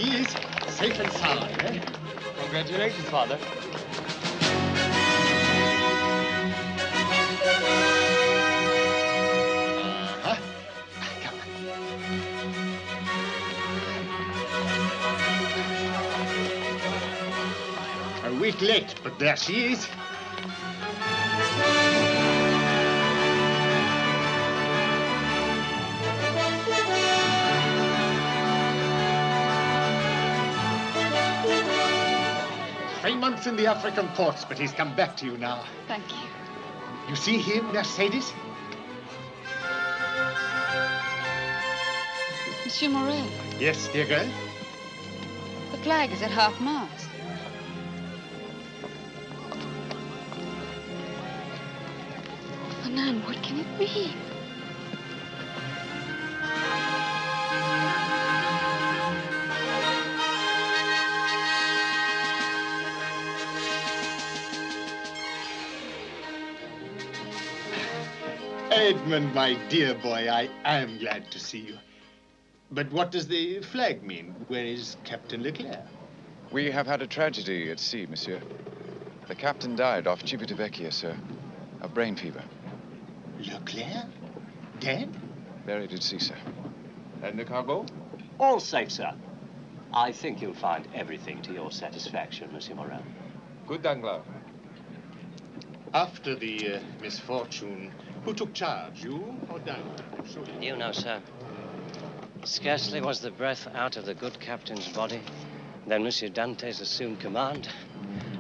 she is, safe and sound, eh? Congratulations, Father. Come on. A week late, but there she is. Months in the African ports, but he's come back to you now. Thank you. You see him, Mercedes? Monsieur Morel. Yes, dear girl? The flag is at half-mast. Fernand, what can it be? Edmund, my dear boy, I am glad to see you. But what does the flag mean? Where is Captain Leclerc? We have had a tragedy at sea, monsieur. The captain died off Civitavecchia, sir, of brain fever. Leclerc? Dead? Buried at sea, sir. And the cargo? All safe, sir. I think you'll find everything to your satisfaction, Monsieur Morel. Good, Danglars. After the misfortune, who took charge, you or Danglars? You know, sir. Scarcely was the breath out of the good captain's body, then Monsieur Dantes assumed command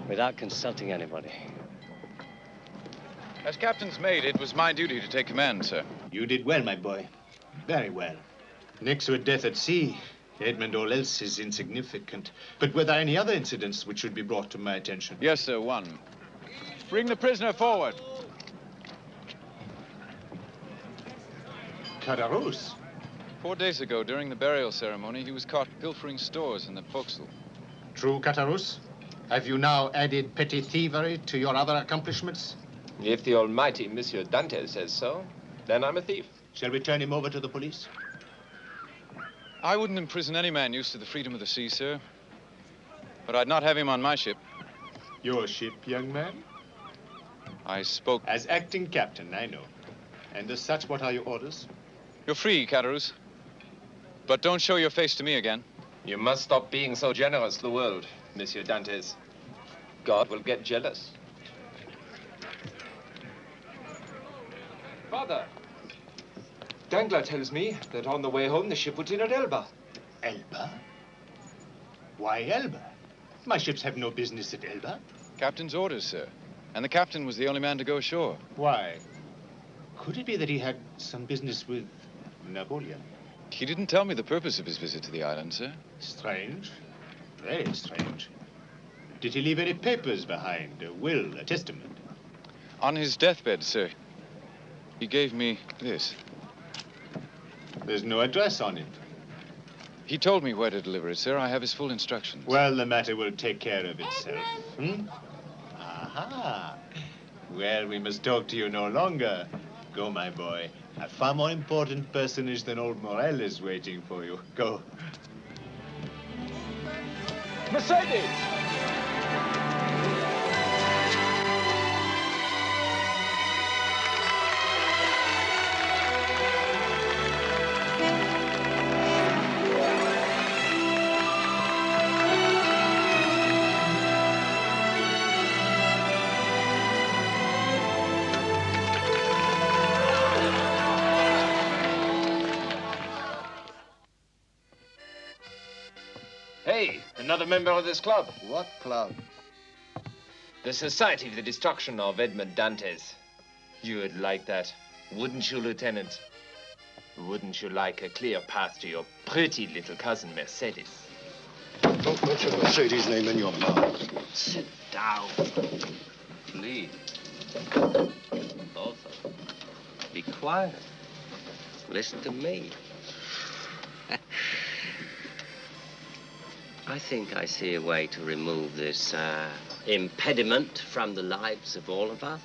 without consulting anybody. As captain's mate, it was my duty to take command, sir. You did well, my boy. Very well. Next to a death at sea, Edmund, all else is insignificant. But were there any other incidents which should be brought to my attention? Yes, sir, one. Bring the prisoner forward. Caderousse? 4 days ago, during the burial ceremony, he was caught pilfering stores in the forecastle. True, Caderousse? Have you now added petty thievery to your other accomplishments? If the almighty Monsieur Dante says so, then I'm a thief. Shall we turn him over to the police? I wouldn't imprison any man used to the freedom of the sea, sir. But I'd not have him on my ship. Your ship, young man? I spoke... As acting captain, I know. And as such, what are your orders? You're free, Caderousse. But don't show your face to me again. You must stop being so generous to the world, Monsieur Dantes. God will get jealous. Father, Danglars tells me that on the way home the ship was in at Elba. Elba? Why Elba? My ships have no business at Elba. Captain's orders, sir. And the captain was the only man to go ashore. Why? Could it be that he had some business with Napoleon? He didn't tell me the purpose of his visit to the island, sir. Strange. Very strange. Did he leave any papers behind? A will, a testament? On his deathbed, sir, he gave me this. There's no address on it. He told me where to deliver it, sir. I have his full instructions. Well, the matter will take care of itself. Hmm? Aha. Well, we must talk to you no longer. Go, my boy. A far more important personage than old Morel is waiting for you. Go. Mercedes! Another member of this club. What club? The Society for the Destruction of Edmund Dantes. You would like that, wouldn't you, Lieutenant? Wouldn't you like a clear path to your pretty little cousin, Mercedes? Don't mention Mercedes' name in your mouth. Sit down. Please. Both of them. Be quiet. Listen to me. I think I see a way to remove this impediment from the lives of all of us.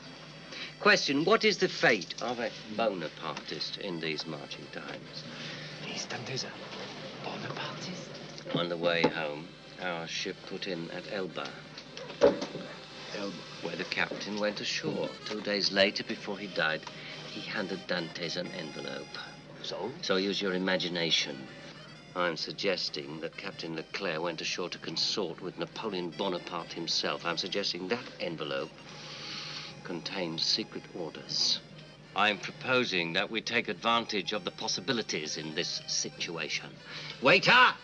Question, what is the fate of a Bonapartist in these marching times? He's Dantes, Bonapartist? On the way home, our ship put in at Elba, where the captain went ashore. 2 days later, before he died, he handed Dantes an envelope. So? So use your imagination. I'm suggesting that Captain Leclerc went ashore to consort with Napoleon Bonaparte himself. I'm suggesting that envelope contained secret orders. I'm proposing that we take advantage of the possibilities in this situation. Waiter!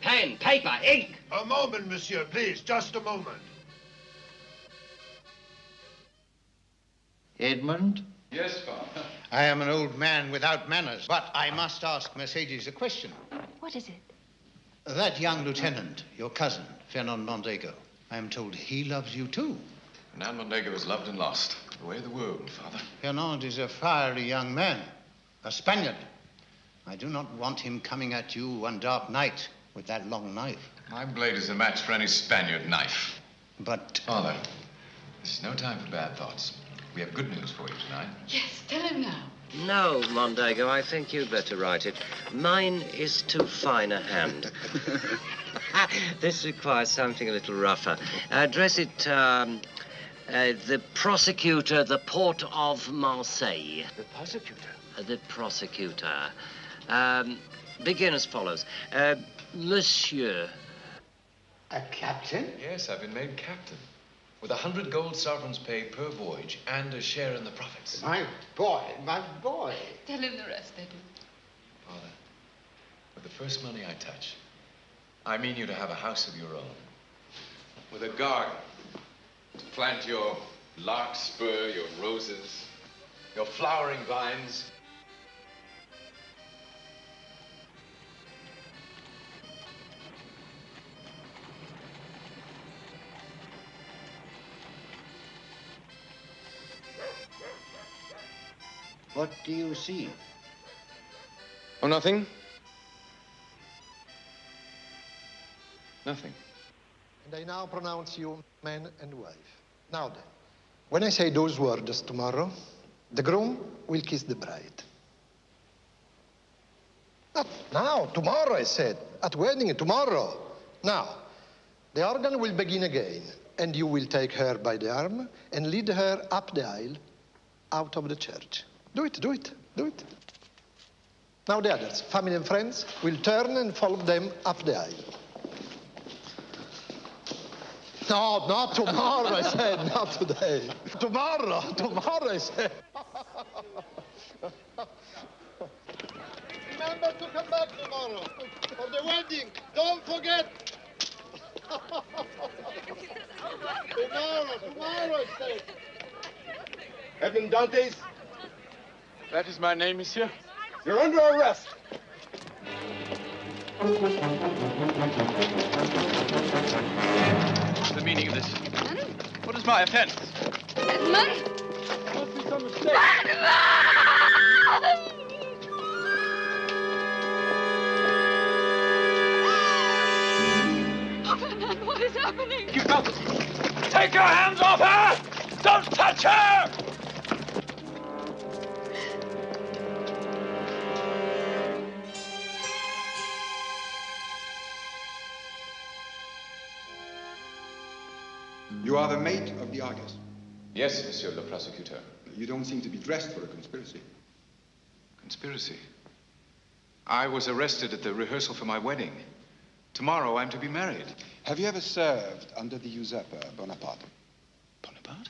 Pen, paper, ink! A moment, monsieur, please. Just a moment. Edmund? Yes, Father. I am an old man without manners, but I must ask Mercedes a question. What is it? That young lieutenant, your cousin, Fernand Mondego, I am told he loves you too. Fernand Mondego is loved and lost. The way of the world, Father. Fernand is a fiery young man, a Spaniard. I do not want him coming at you one dark night with that long knife. My blade is a match for any Spaniard knife. But... Father, this is no time for bad thoughts. We have good news for you tonight. Yes, tell him now. No, Mondego, I think you'd better write it. Mine is too fine a hand. This requires something a little rougher. Address it, the prosecutor, the port of Marseille. The prosecutor? The prosecutor. Begin as follows. Monsieur. A captain? Yes, I've been made captain. With 100 gold sovereigns paid per voyage and a share in the profits. My boy, my boy. Tell him the rest, Edward. Father, with the first money I touch, I mean you to have a house of your own. With a garden to plant your larkspur, your roses, your flowering vines. What do you see? Oh, nothing. Nothing. And I now pronounce you man and wife. Now then, when I say those words tomorrow, the groom will kiss the bride. Not now, tomorrow, I said. At wedding, tomorrow. Now, the organ will begin again, and you will take her by the arm and lead her up the aisle, out of the church. Do it, do it, do it. Now the others, family and friends, will turn and follow them up the aisle. No, not tomorrow, I said, not today. Tomorrow, I said. Remember to come back tomorrow for the wedding. Don't forget. Tomorrow, I said. Edmond Dantes, That is my name, monsieur. you're under arrest. What's the meaning of this? What is my offense? Edmund! Must be some mistake. Oh, Fernand, what is happening? You got it. Take your hands off her! Don't touch her! You are the mate of the Argus. Yes, monsieur le prosecutor. You don't seem to be dressed for a conspiracy. Conspiracy? I was arrested at the rehearsal for my wedding. Tomorrow I'm to be married. Have you ever served under the usurper, Bonaparte? Bonaparte?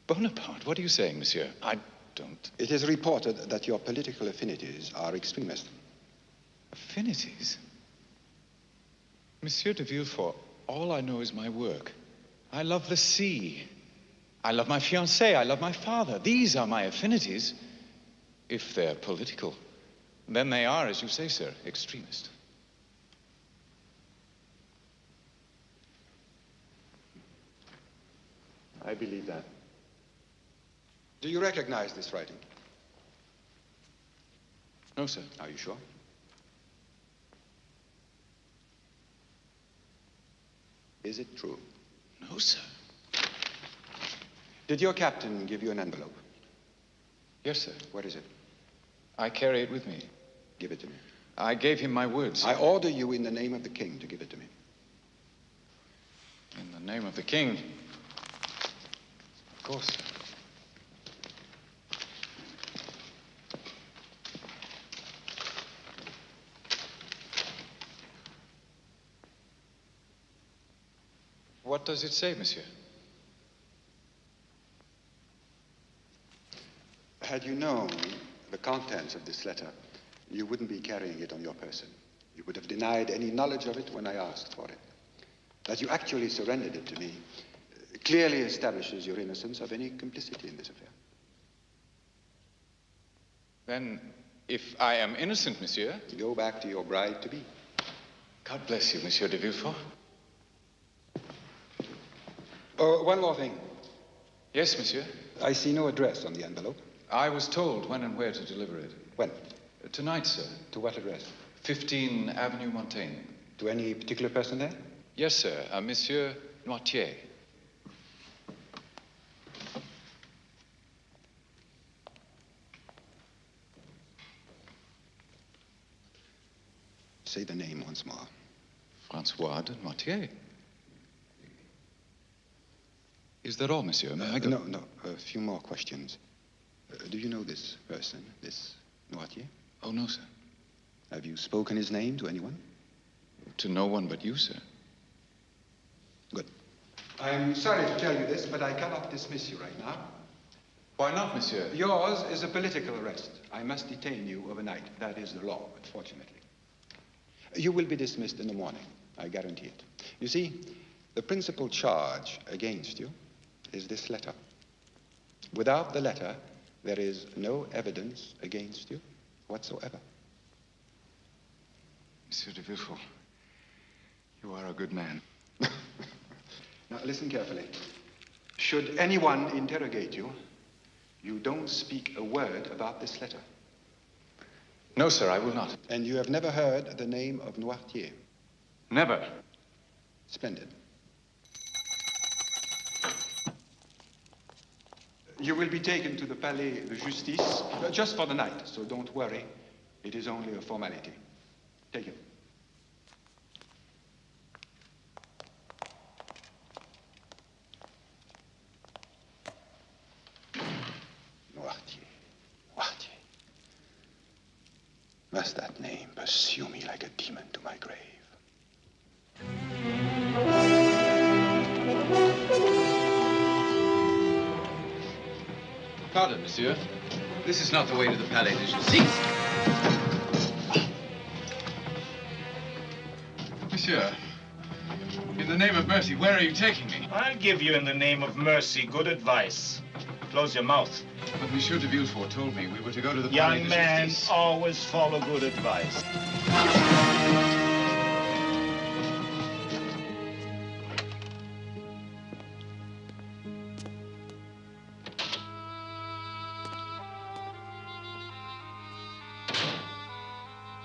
Bonaparte? What are you saying, monsieur? I don't... It is reported that your political affinities are extremist. Affinities? Monsieur de Villefort, all I know is my work. I love the sea. I love my fiancée. I love my father. These are my affinities. If they're political, then they are, as you say, sir, extremist. I believe that. Do you recognize this writing? No, sir. Are you sure? Is it true? No, sir. Did your captain give you an envelope? Yes, sir. What is it? I carry it with me. Give it to me. I gave him my word, sir. I order you in the name of the king to give it to me. In the name of the king. Of course, sir. What does it say, monsieur? Had you known the contents of this letter, you wouldn't be carrying it on your person. You would have denied any knowledge of it when I asked for it. That you actually surrendered it to me clearly establishes your innocence of any complicity in this affair. Then, if I am innocent, monsieur... Go back to your bride-to-be. God bless you, Monsieur de Villefort. Oh, one more thing. Yes, monsieur. I see no address on the envelope. I was told when and where to deliver it. When? Tonight, sir. To what address? 15 Avenue Montaigne. To any particular person there? Yes, sir. A Monsieur Noirtier. Say the name once more. Francois de Noirtier. Is that all, monsieur? May I go? No. A few more questions. Do you know this person, this Noirtier? Oh, no, sir. Have you spoken his name to anyone? To no one but you, sir. Good. I'm sorry to tell you this, but I cannot dismiss you right now. Why not, monsieur? Yours is a political arrest. I must detain you overnight. That is the law, unfortunately. You will be dismissed in the morning. I guarantee it. You see, the principal charge against you is this letter. Without the letter, there is no evidence against you whatsoever. Monsieur de Villefort, you are a good man. Now, listen carefully. Should anyone interrogate you, you don't speak a word about this letter. No, sir, I will not. And you have never heard the name of Noirtier? Never. Splendid. You will be taken to the Palais de Justice just for the night, so don't worry. It is only a formality. Take it. Noirtier. Noirtier. Must that name pursue me like a demon to my grave? Pardon, monsieur. This is not the way to the Palais de Justice. Monsieur, in the name of mercy, where are you taking me? I'll give you, in the name of mercy, good advice. Close your mouth. But Monsieur de Villefort told me we were to go to the Palais Young de man, Justice. always follow good advice.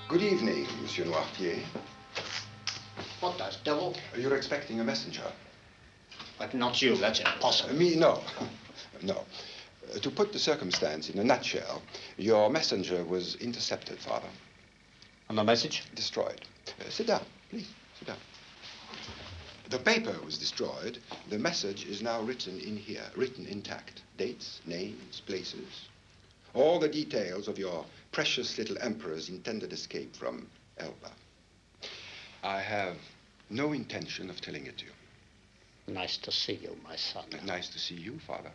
Good evening, Monsieur Noirtier. What the devil? You're expecting a messenger. But not you, that's impossible. Me, no. No. To put the circumstance in a nutshell, your messenger was intercepted, Father. And the message? Destroyed. Sit down, please. Sit down. The paper was destroyed. The message is now written in here, written intact. Dates, names, places. All the details of your precious little emperor's intended escape from Elba. I have no intention of telling it to you. Nice to see you, my son. Nice to see you, Father.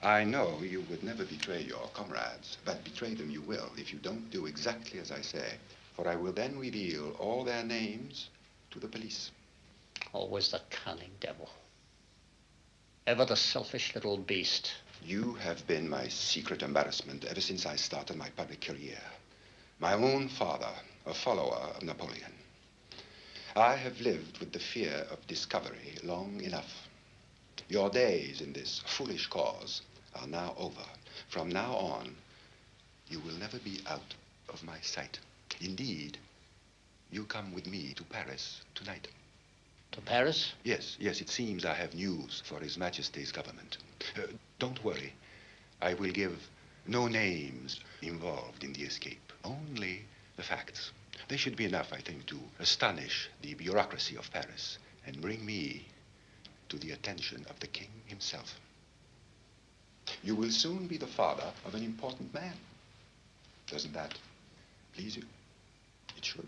I know you would never betray your comrades, but betray them you will if you don't do exactly as I say, for I will then reveal all their names to the police. Always the cunning devil. Ever the selfish little beast. You have been my secret embarrassment ever since I started my public career. My own father, a follower of Napoleon. I have lived with the fear of discovery long enough. Your days in this foolish cause are now over. From now on, you will never be out of my sight. Indeed, you come with me to Paris tonight. To Paris? Yes, it seems I have news for His Majesty's government. Don't worry. I will give no names involved in the escape. Only The facts. They should be enough, I think, to astonish the bureaucracy of Paris and bring me to the attention of the king himself. You will soon be the father of an important man. Doesn't that please you? It should.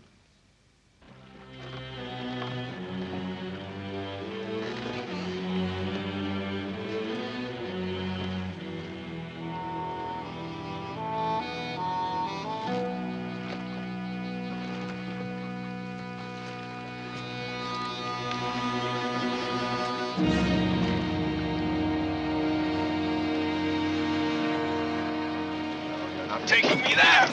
Taking me there!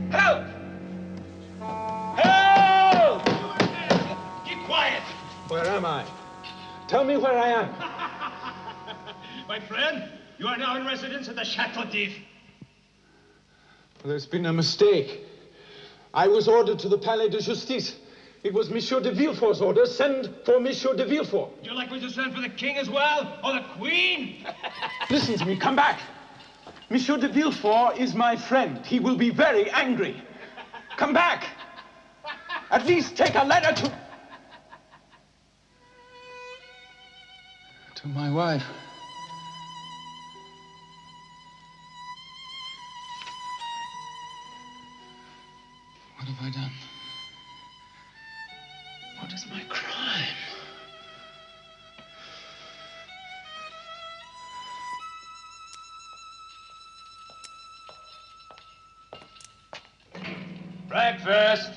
Help! Help! Keep quiet! Where am I? Tell me where I am. My friend, you are now in residence at the Chateau d'If. There's been a mistake. I was ordered to the Palais de Justice. It was Monsieur de Villefort's order. Send for Monsieur de Villefort. Would you like me to send for the king as well? Or the queen? Listen to me. Come back. Monsieur de Villefort is my friend. He will be very angry. Come back. At least take a letter to my wife. What have I done? What is my crime? Breakfast!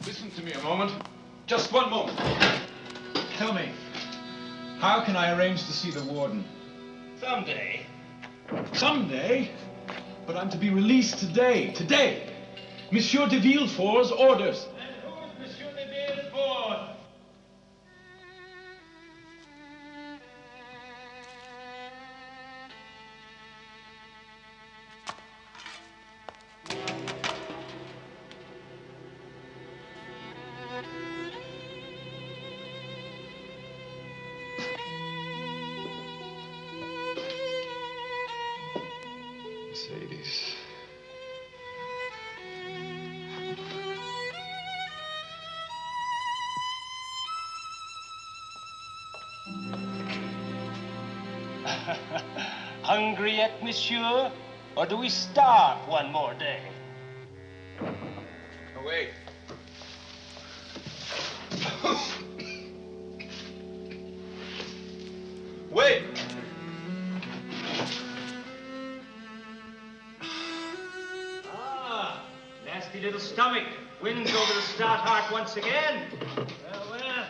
Listen to me a moment. Just one moment. Tell me, how can I arrange to see the warden? Someday. Someday? But I'm to be released today. Today. Monsieur de Villefort's orders. And who's Monsieur de Villefort? Mercedes. Hungry yet, monsieur? Or do we starve one more day? Oh, wait. Wait! Ah, nasty little stomach. Wins over the stout heart once again. Well, well.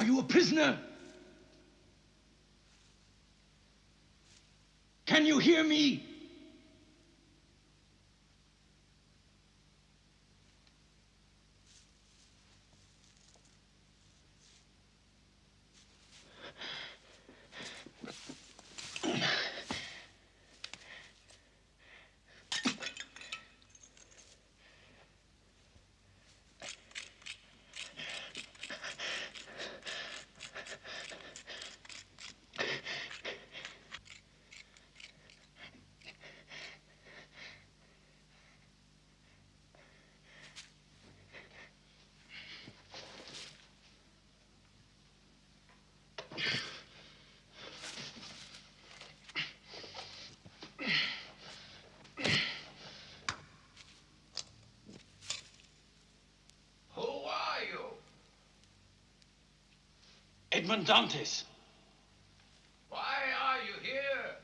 you a prisoner? Can you hear me? Edmond Dantes. Why are you here?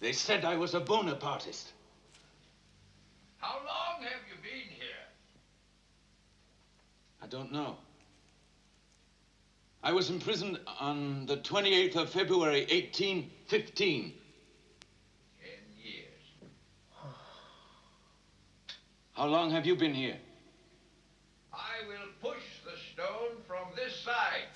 They said I was a Bonapartist. How long have you been here? I don't know. I was imprisoned on the 28th of February, 1815. 10 years. How long have you been here? I will push the stone from this side.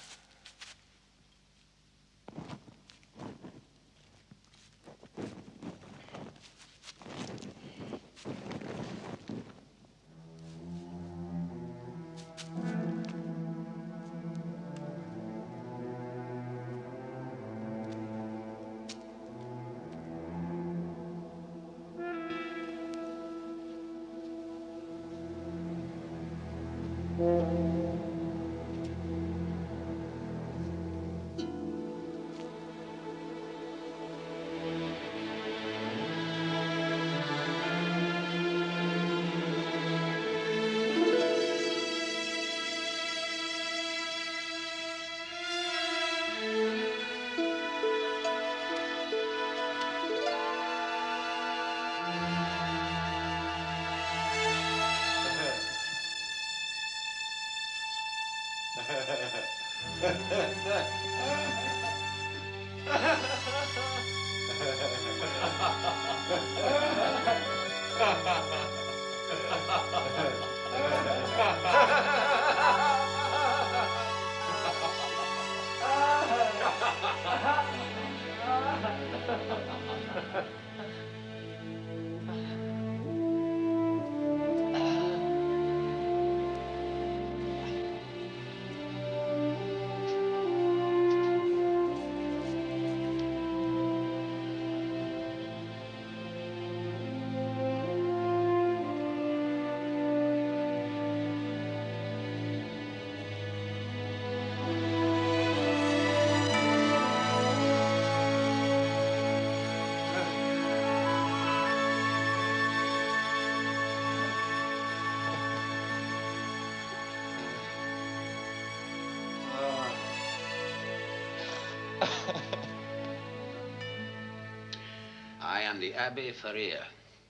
I am the Abbe Faria,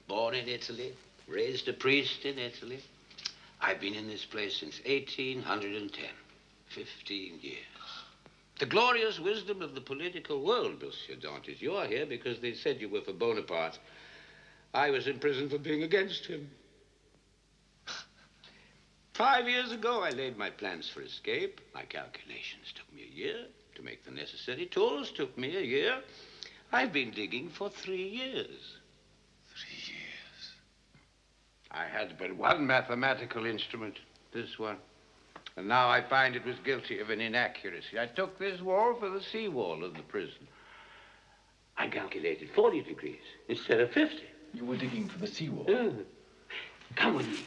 born in Italy, raised a priest in Italy. I've been in this place since 1810, 15 years. The glorious wisdom of the political world, Monsieur Dantes. You are here because they said you were for Bonaparte. I was in prison for being against him. 5 years ago, I laid my plans for escape. My calculations took me a year. To make the necessary tools took me a year. I've been digging for 3 years. 3 years? I had but one mathematical instrument, this one. And now I find it was guilty of an inaccuracy. I took this wall for the seawall of the prison. I calculated 40 degrees instead of 50. You were digging for the seawall? Come with me.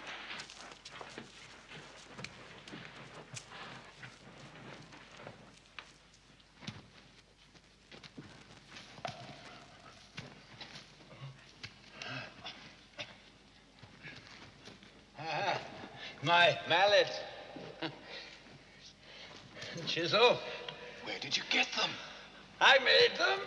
My mallet. Chisel. Where did you get them? I made them.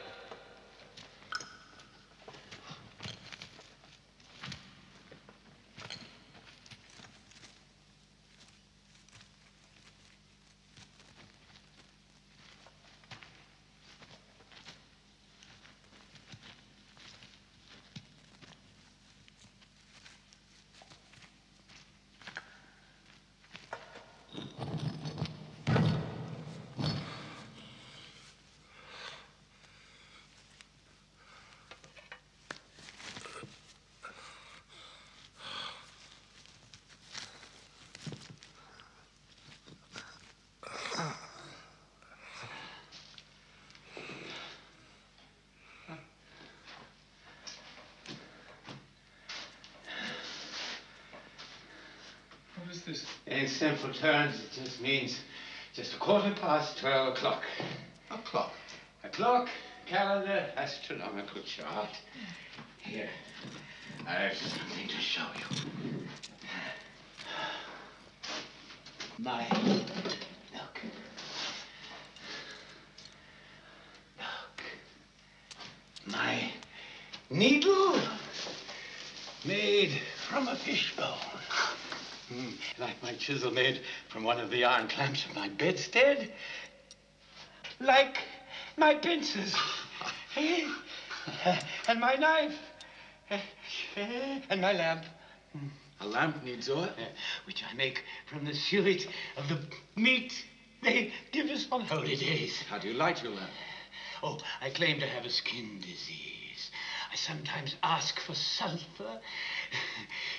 In simple terms, it just means just a 12:15. A clock? A clock, calendar, astronomical chart. Here, I have something to show you. Look. My needle made from a fishbone. Like my chisel made from one of the iron clamps of my bedstead. Like my pincers. And my knife. And my lamp. A lamp needs oil? Which I make from the suet of the meat they give us on holy days. How do you light your lamp? Oh, I claim to have a skin disease. I sometimes ask for sulfur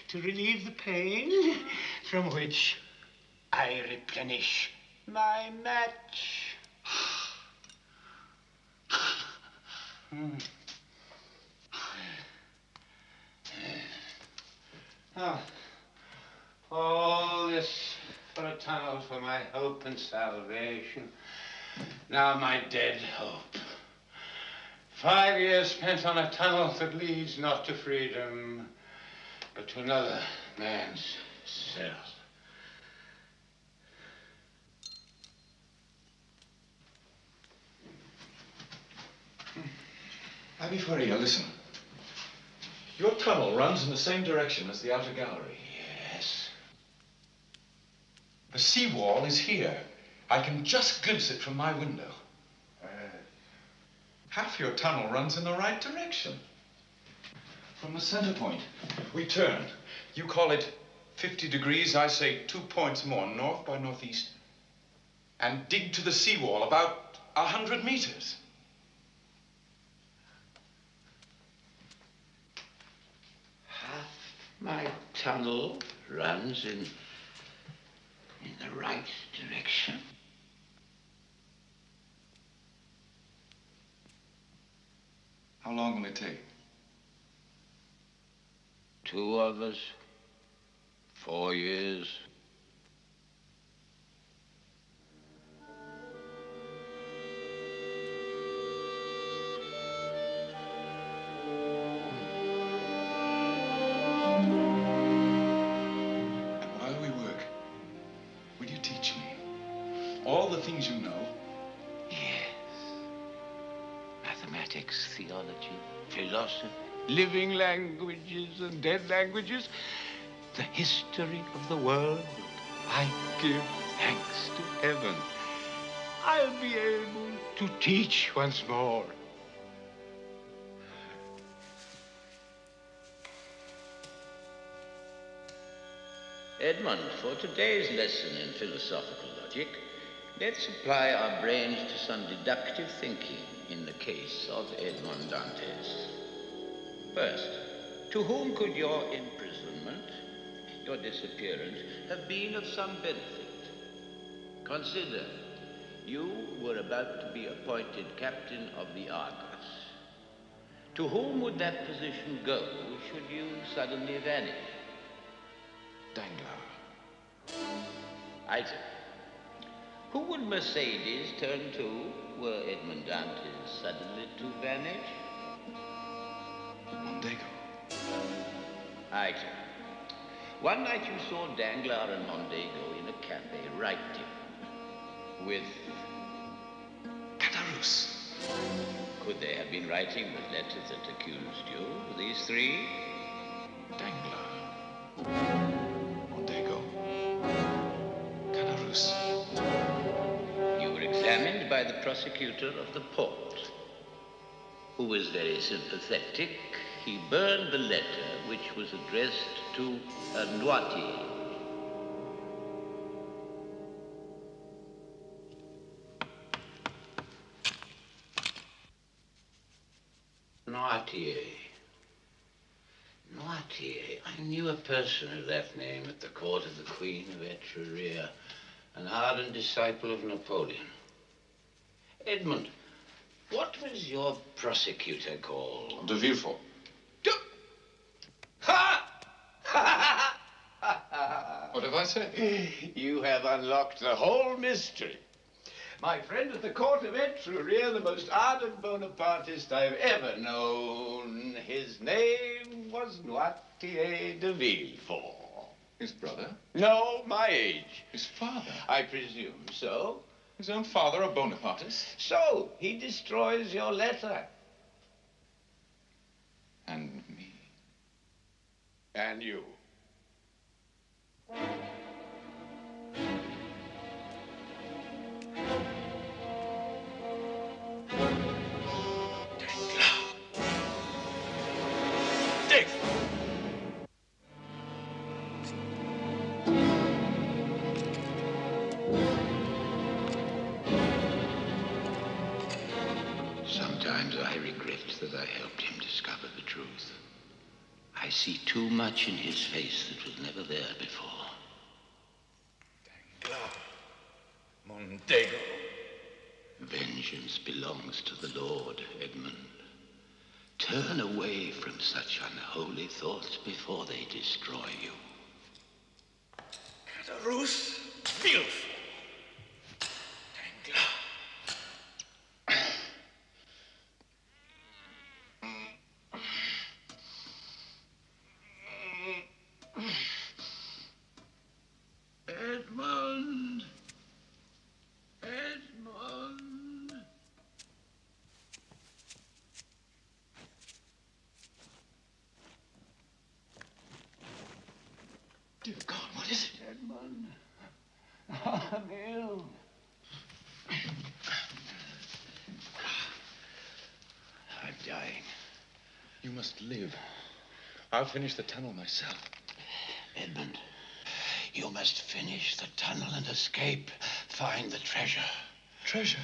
to relieve the pain, from which I replenish my match. Oh, all this for a tunnel for my hope and salvation. Now my dead hope. 5 years spent on a tunnel that leads not to freedom, but to another man's cell. Abbe Faria, listen. Your tunnel runs in the same direction as the outer gallery. Yes. The seawall is here. I can just glimpse it from my window. Half your tunnel runs in the right direction. From the center point, we turn. You call it 50 degrees, I say 2 points more, north by northeast, and dig to the seawall about 100 meters. Half my tunnel runs in the right direction. How long will it take? 2 of us, 4 years. And while we work, will you teach me all the things you know? Yes. Mathematics, theology, philosophy, living languages and dead languages, the history of the world. I give thanks to heaven. I'll be able to teach once more. Edmund, for today's lesson in philosophical logic, let's apply our brains to some deductive thinking in the case of Edmond Dantes. First, to whom could your imprisonment, your disappearance, have been of some benefit? Consider, you were about to be appointed captain of the Argus. To whom would that position go should you suddenly vanish? Danglars. Isaac, who would Mercedes turn to were Edmond Dantes suddenly to vanish? Mondego. Isaac, one night you saw Danglars and Mondego in a cafe writing with Caderousse. Could they have been writing the letters that accused you, these three? Danglars. Mondego. Caderousse. You were examined by the prosecutor of the port, who was very sympathetic. He burned the letter which was addressed to Noirtier. Noirtier. I knew a person of that name at the court of the Queen of Etruria, an ardent disciple of Napoleon. Edmund, what was your prosecutor called? De Villefort. Ha! What have I Monte? You have unlocked the whole mystery. My friend at the court of Etruria, the most ardent Bonapartist I've ever known. His name was Noirtier de Villefort. His brother? No, my age. His father? I presume so. His own father, a Bonapartist? So, he destroys your letter. And me. And you. Sometimes I regret that I helped him discover the truth. I see too much in his face that was never there before. Montego. Vengeance belongs to the Lord, Edmund. Turn away from such unholy thoughts before they destroy you. Caderousse Villefort. Edmund! Edmund! Dear God, what is it? Edmund. I'm ill. I'm dying. You must live. I'll finish the tunnel myself. Edmund, you must finish the tunnel and escape. Find the treasure. Treasure?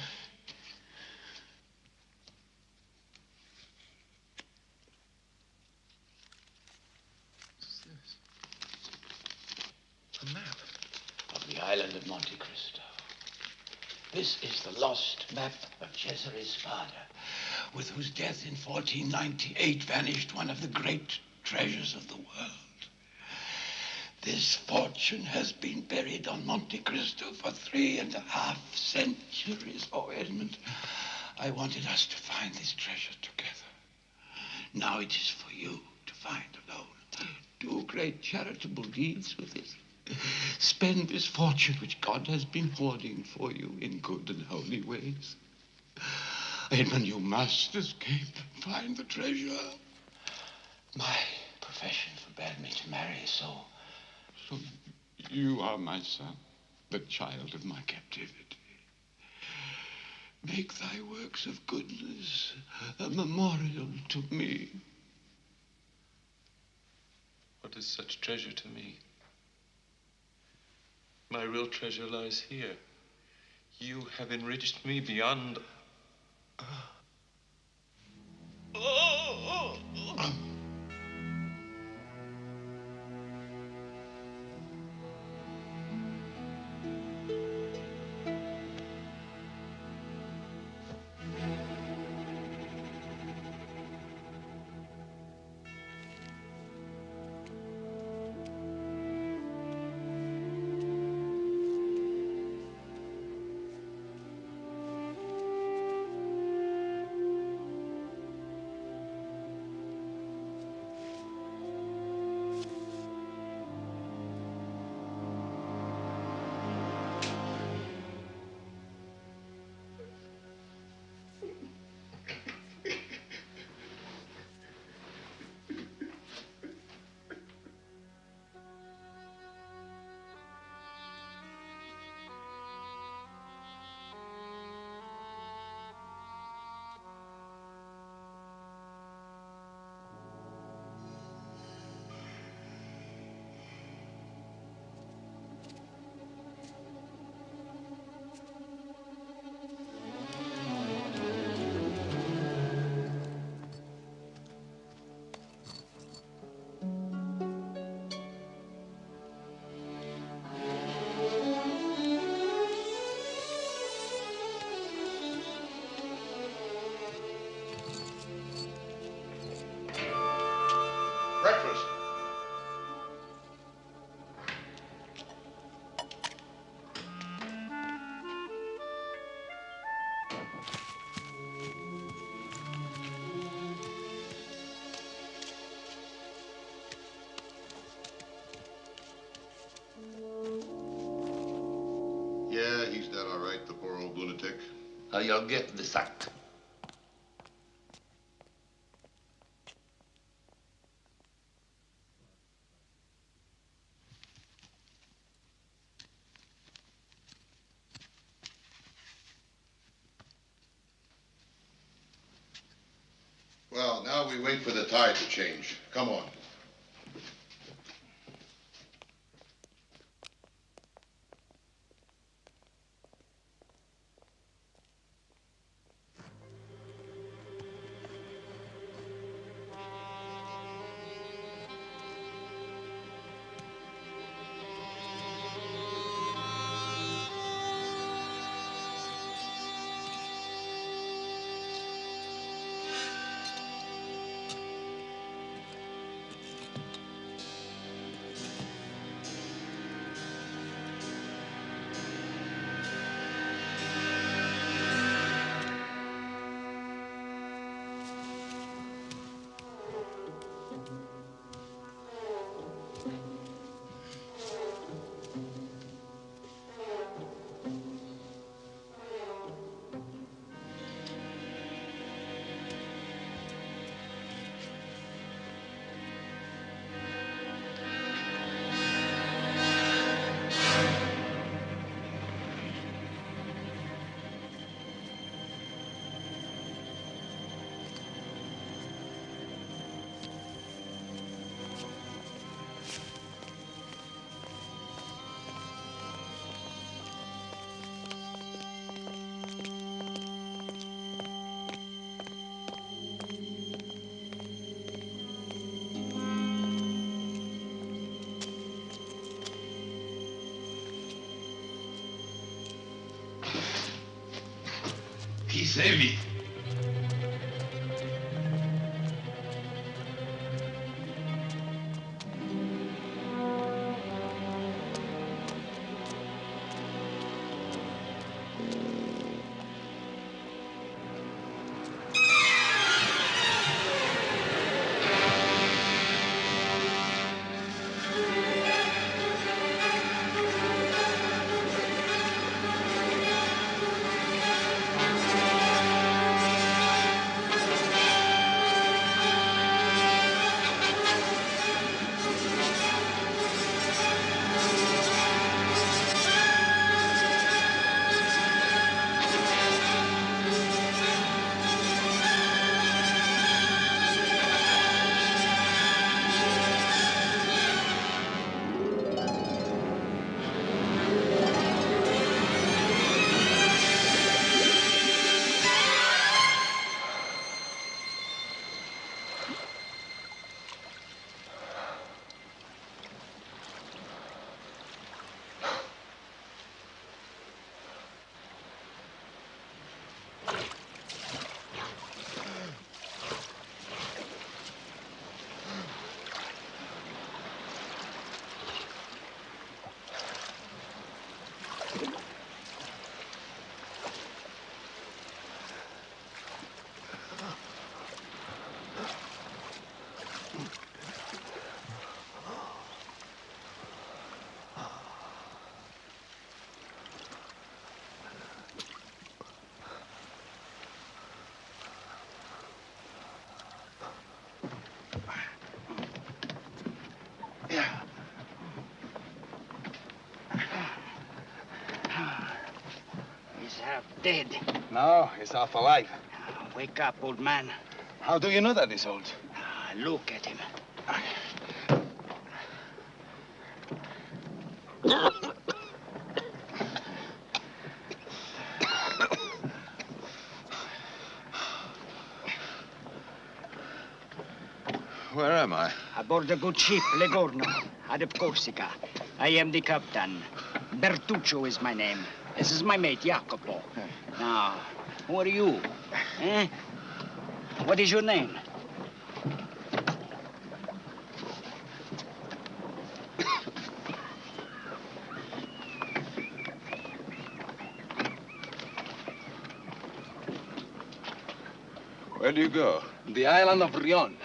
What's this? A map. Of the island of Monte Cristo. This is the lost map of Cesare's father, with whose death in 1498 vanished one of the great treasures of the world. This fortune has been buried on Monte Cristo for 3.5 centuries. Oh, Edmund, I wanted us to find this treasure together. Now it is for you to find alone. Do great charitable deeds with it. Spend this fortune which God has been hoarding for you in good and holy ways. Edmund, you must escape and find the treasure. My profession forbade me to marry, so you are my son, the child of my captivity. Make thy works of goodness a memorial to me. What is such treasure to me? My real treasure lies here. You have enriched me beyond... you'll get the sack. Well, now we wait for the tide to change. Come on. He's heavy. He's half dead. No, he's half alive. Wake up, old man. How do you know that he's old? Look at him. Where am I? Aboard a good ship, Ligorno, out of Corsica. I am the captain. Bertuccio is my name. This is my mate, Jacopo. Now, who are you? Eh? What is your name? Where do you go? The island of Rion.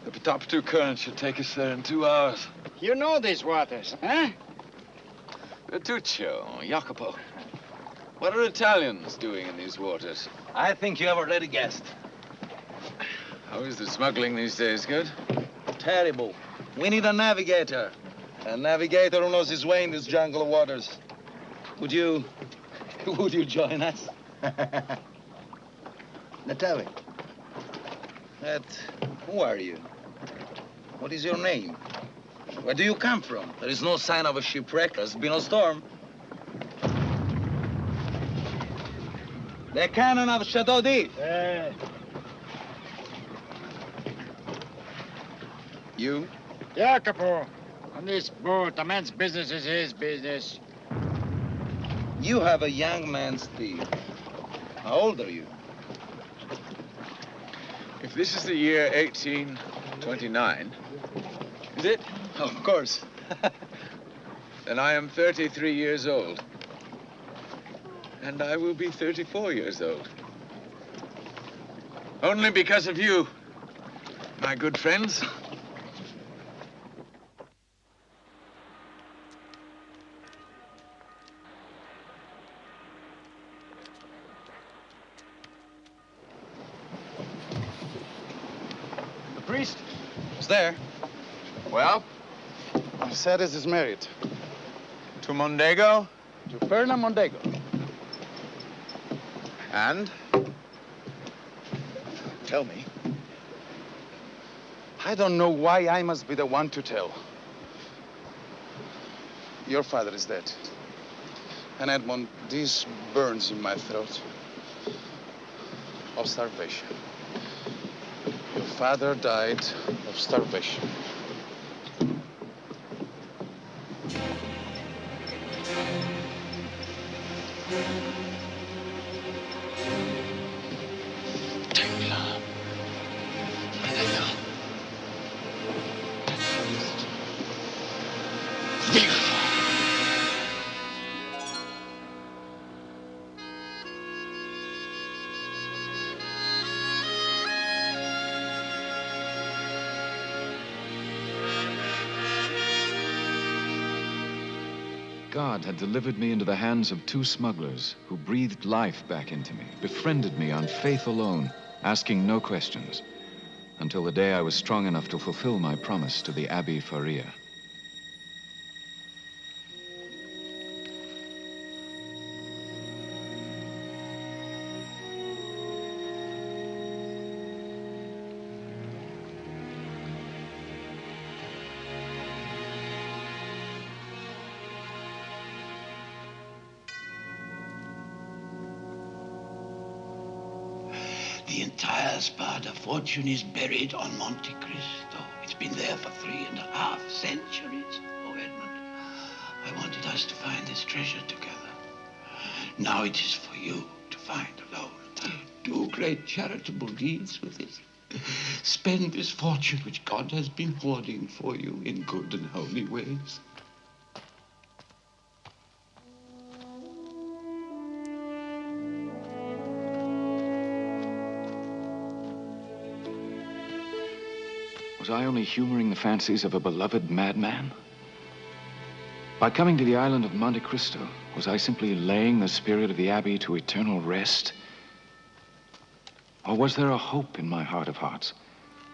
The top two currents should take us there in 2 hours. You know these waters, huh? Bertuccio, Jacopo. What are Italians doing in these waters? I think you have already guessed. How is the smuggling these days? Good? Terrible. We need a navigator. A navigator who knows his way in this jungle of waters. Would you join us? Now tell me. Who are you? What is your name? Where do you come from? There is no sign of a shipwreck. There's been a storm. The cannon of Chateau d'If. You? Jacopo, on this boat, a man's business is his business. You have a young man's speed. How old are you? If this is the year 1829, is it? Of course. Then I am 33 years old. And I will be 34 years old. Only because of you, my good friends. The priest is there. Well? Mercedes is married. To Mondego? To Perla Mondego. And? Tell me. I don't know why I must be the one to tell. Your father is dead. And Edmond, this burns in my throat. Of starvation. Your father died of starvation. God had delivered me into the hands of two smugglers who breathed life back into me, befriended me on faith alone, asking no questions, until the day I was strong enough to fulfill my promise to the Abbé Faria. The entire Spada fortune is buried on Monte Cristo. It's been there for 3.5 centuries. Oh, Edmund, I wanted us to find this treasure together. Now it is for you to find alone. Do great charitable deeds with it. Spend this fortune which God has been hoarding for you in good and holy ways. Was I only humoring the fancies of a beloved madman? By coming to the island of Monte Cristo, was I simply laying the spirit of the Abbey to eternal rest? Or was there a hope in my heart of hearts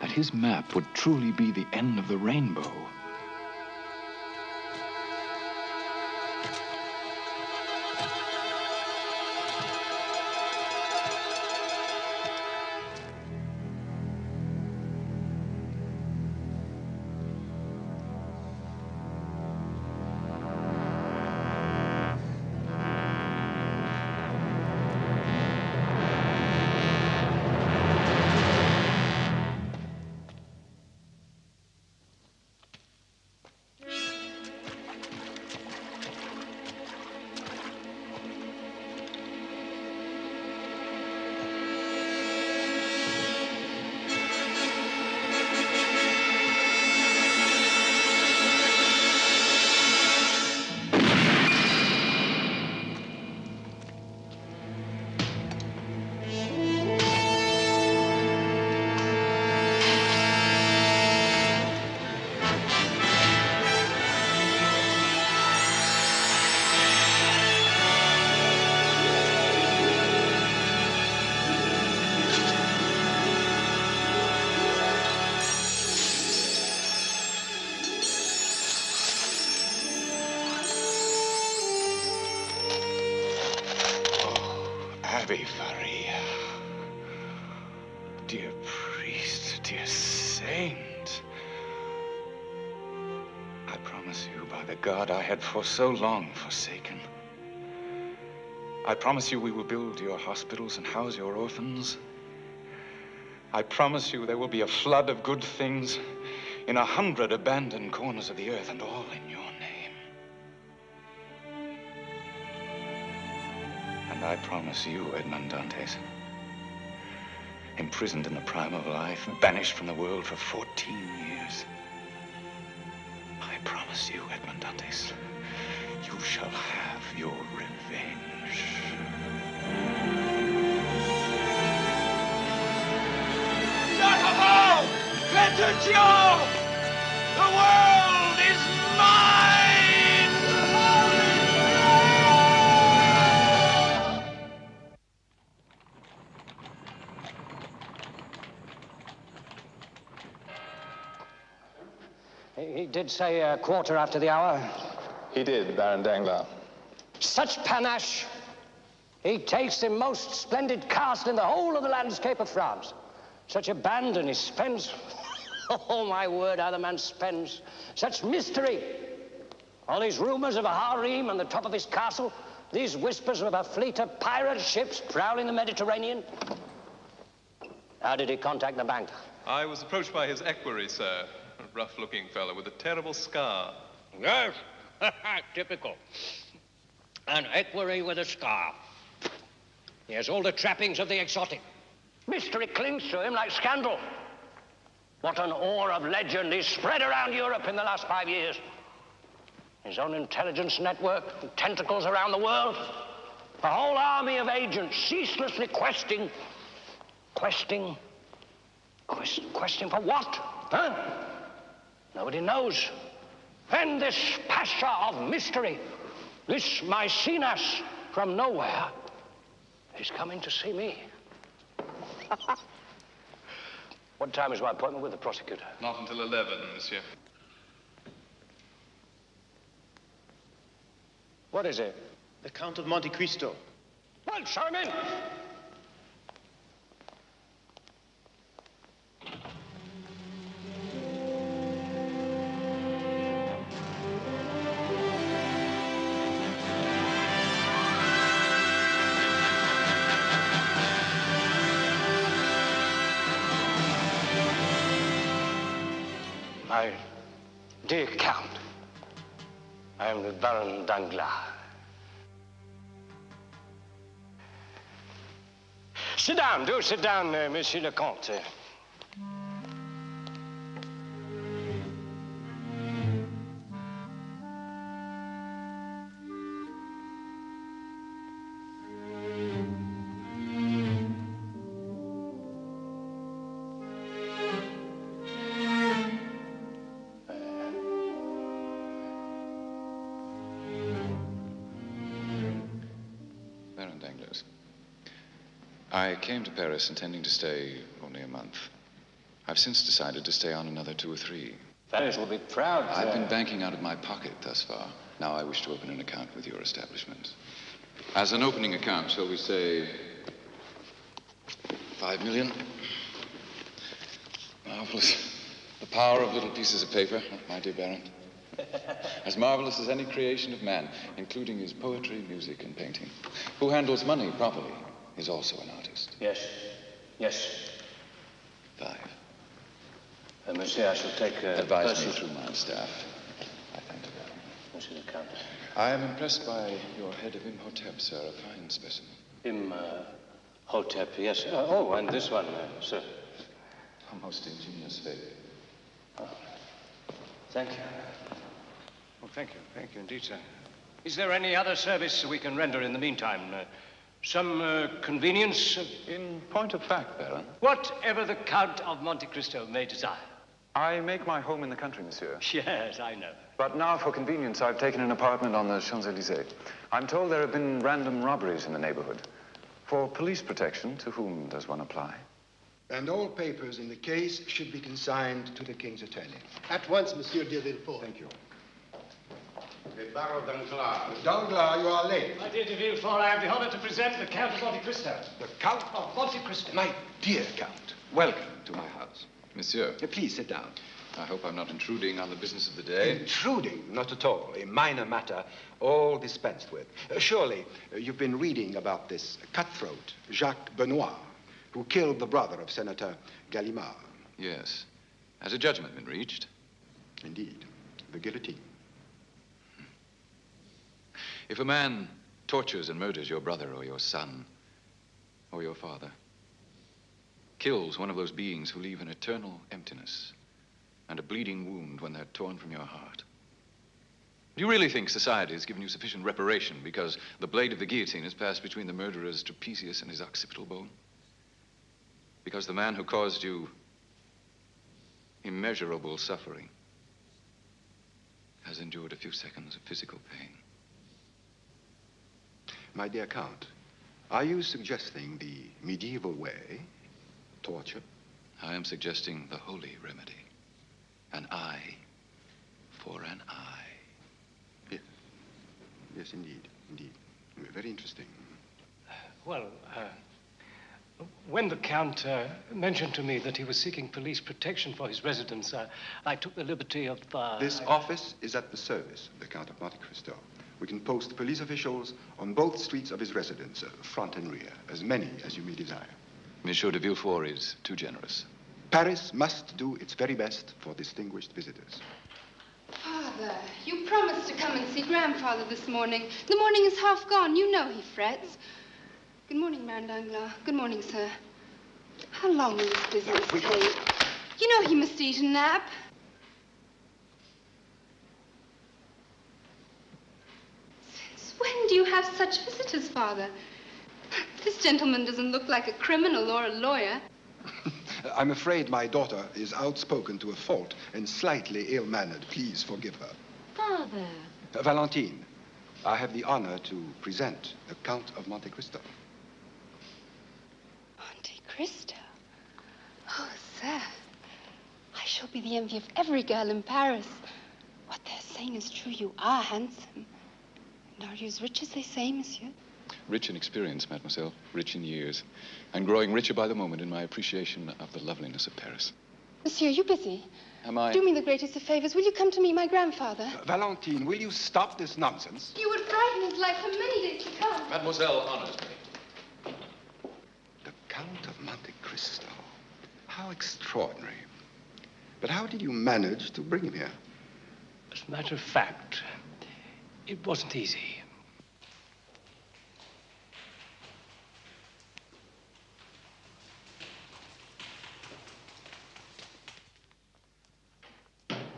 that his map would truly be the end of the rainbow? Abbe Faria. Dear priest, dear saint. I promise you by the God I had for so long forsaken. I promise you we will build your hospitals and house your orphans. I promise you there will be a flood of good things in 100 abandoned corners of the earth, and all in your name. And I promise you, Edmond Dantes, imprisoned in the prime of life, banished from the world for 14 years. I promise you, Edmond Dantes, you shall have your revenge. Jacopo! Petruccio! The world is mine! He did say a quarter after the hour. He did, Baron Danglars. Such panache! He takes the most splendid cast in the whole of the landscape of France. Such abandon he spends. Oh, my word, how the man spends. Such mystery. All these rumors of a harem on the top of his castle. These whispers of a fleet of pirate ships prowling the Mediterranean. How did he contact the bank? I was approached by his equerry, sir. A rough-looking fellow with a terrible scar. Yes, typical. An equerry with a scar. He has all the trappings of the exotic. Mystery clings to him like scandal. What an aura of legend is spread around Europe in the last 5 years. His own intelligence network, tentacles around the world. A whole army of agents ceaselessly questing for what? Huh? Nobody knows. And this pasha of mystery, this Maecenas from nowhere, is coming to see me. What time is my appointment with the prosecutor? Not until 11, monsieur. What is it? The Count of Monte Cristo. Well, show him in. My dear Count, I am the Baron Danglars. Sit down, do sit down, Monsieur le Comte. Baron Danglars, I came to Paris intending to stay only a month. I've since decided to stay on another 2 or 3. Paris will be proud. I've been banking out of my pocket thus far. Now I wish to open an account with your establishment. As an opening account, shall we say 5 million? Marvelous. The power of little pieces of paper, my dear Baron. As marvelous as any creation of man, including his poetry, music, and painting. Who handles money properly is also an artist. Yes, yes. 5. Monsieur, I shall take Advise me through my staff. I thank you, Baron. Monsieur le Count. I am impressed by your head of Imhotep, sir. A fine specimen. Imhotep, yes. Oh, and this one, sir. A most ingenious figure. Oh. Thank you. Oh, thank you indeed, sir. Is there any other service we can render in the meantime? Some convenience? In point of fact, Baron, Whatever the Count of Monte Cristo may desire. I make my home in the country, monsieur. Yes, I know. But now, for convenience, I've taken an apartment on the Champs-Élysées. I'm told there have been random robberies in the neighborhood. For police protection, to whom does one apply? And all papers in the case should be consigned to the King's attorney. At once, Monsieur de Villefort. Thank you. the Barrow Danglars. Danglars, you are late. My dear de Villefort, I have the honor to present the Count of Monte Cristo. The Count? Of Monte Cristo. My dear Count, welcome to my house. Monsieur. Please sit down. I hope I'm not intruding on the business of the day. Intruding? Not at all. A minor matter, all dispensed with. Surely, you've been reading about this cutthroat, Jacques Benoit, who killed the brother of Senator Gallimard. Yes. Has a judgment been reached? Indeed. The guillotine. If a man tortures and murders your brother or your son or your father, kills one of those beings who leave an eternal emptiness and a bleeding wound when they're torn from your heart, do you really think society has given you sufficient reparation because the blade of the guillotine has passed between the murderer's trapezius and his occipital bone? Because the man who caused you immeasurable suffering has endured a few seconds of physical pain. My dear Count, are you suggesting the medieval way, torture? I am suggesting the holy remedy. An eye for an eye. Yes. Yes, indeed. Indeed. Very interesting. Well, when the Count mentioned to me that he was seeking police protection for his residence, I took the liberty of... This office is at the service of the Count of Monte Cristo. We can post police officials on both streets of his residence, front and rear, as many as you may desire. Monsieur de Villefort is too generous. Paris must do its very best for distinguished visitors. Father, you promised to come and see Grandfather this morning. The morning is half gone. You know he frets. Good morning, Baron Danglars. Good morning, sir. How long will this business take? You know he must eat a nap. Since when do you have such visitors, Father? This gentleman doesn't look like a criminal or a lawyer. I'm afraid my daughter is outspoken to a fault and slightly ill-mannered. Please forgive her. Father. Valentine, I have the honor to present the Count of Monte Cristo. Monte Cristo? Oh, sir. I shall be the envy of every girl in Paris. What they're saying is true. You are handsome. And are you as rich as they say, monsieur? Rich in experience, mademoiselle. Rich in years. And growing richer by the moment in my appreciation of the loveliness of Paris. Monsieur, are you busy? Am I? Do me the greatest of favors. Will you come to meet my grandfather? Valentine, will you stop this nonsense? You would frighten his life for many days to come. Mademoiselle honors me. The Count of Monte Cristo. How extraordinary. But how did you manage to bring him here? As a matter of fact, it wasn't easy.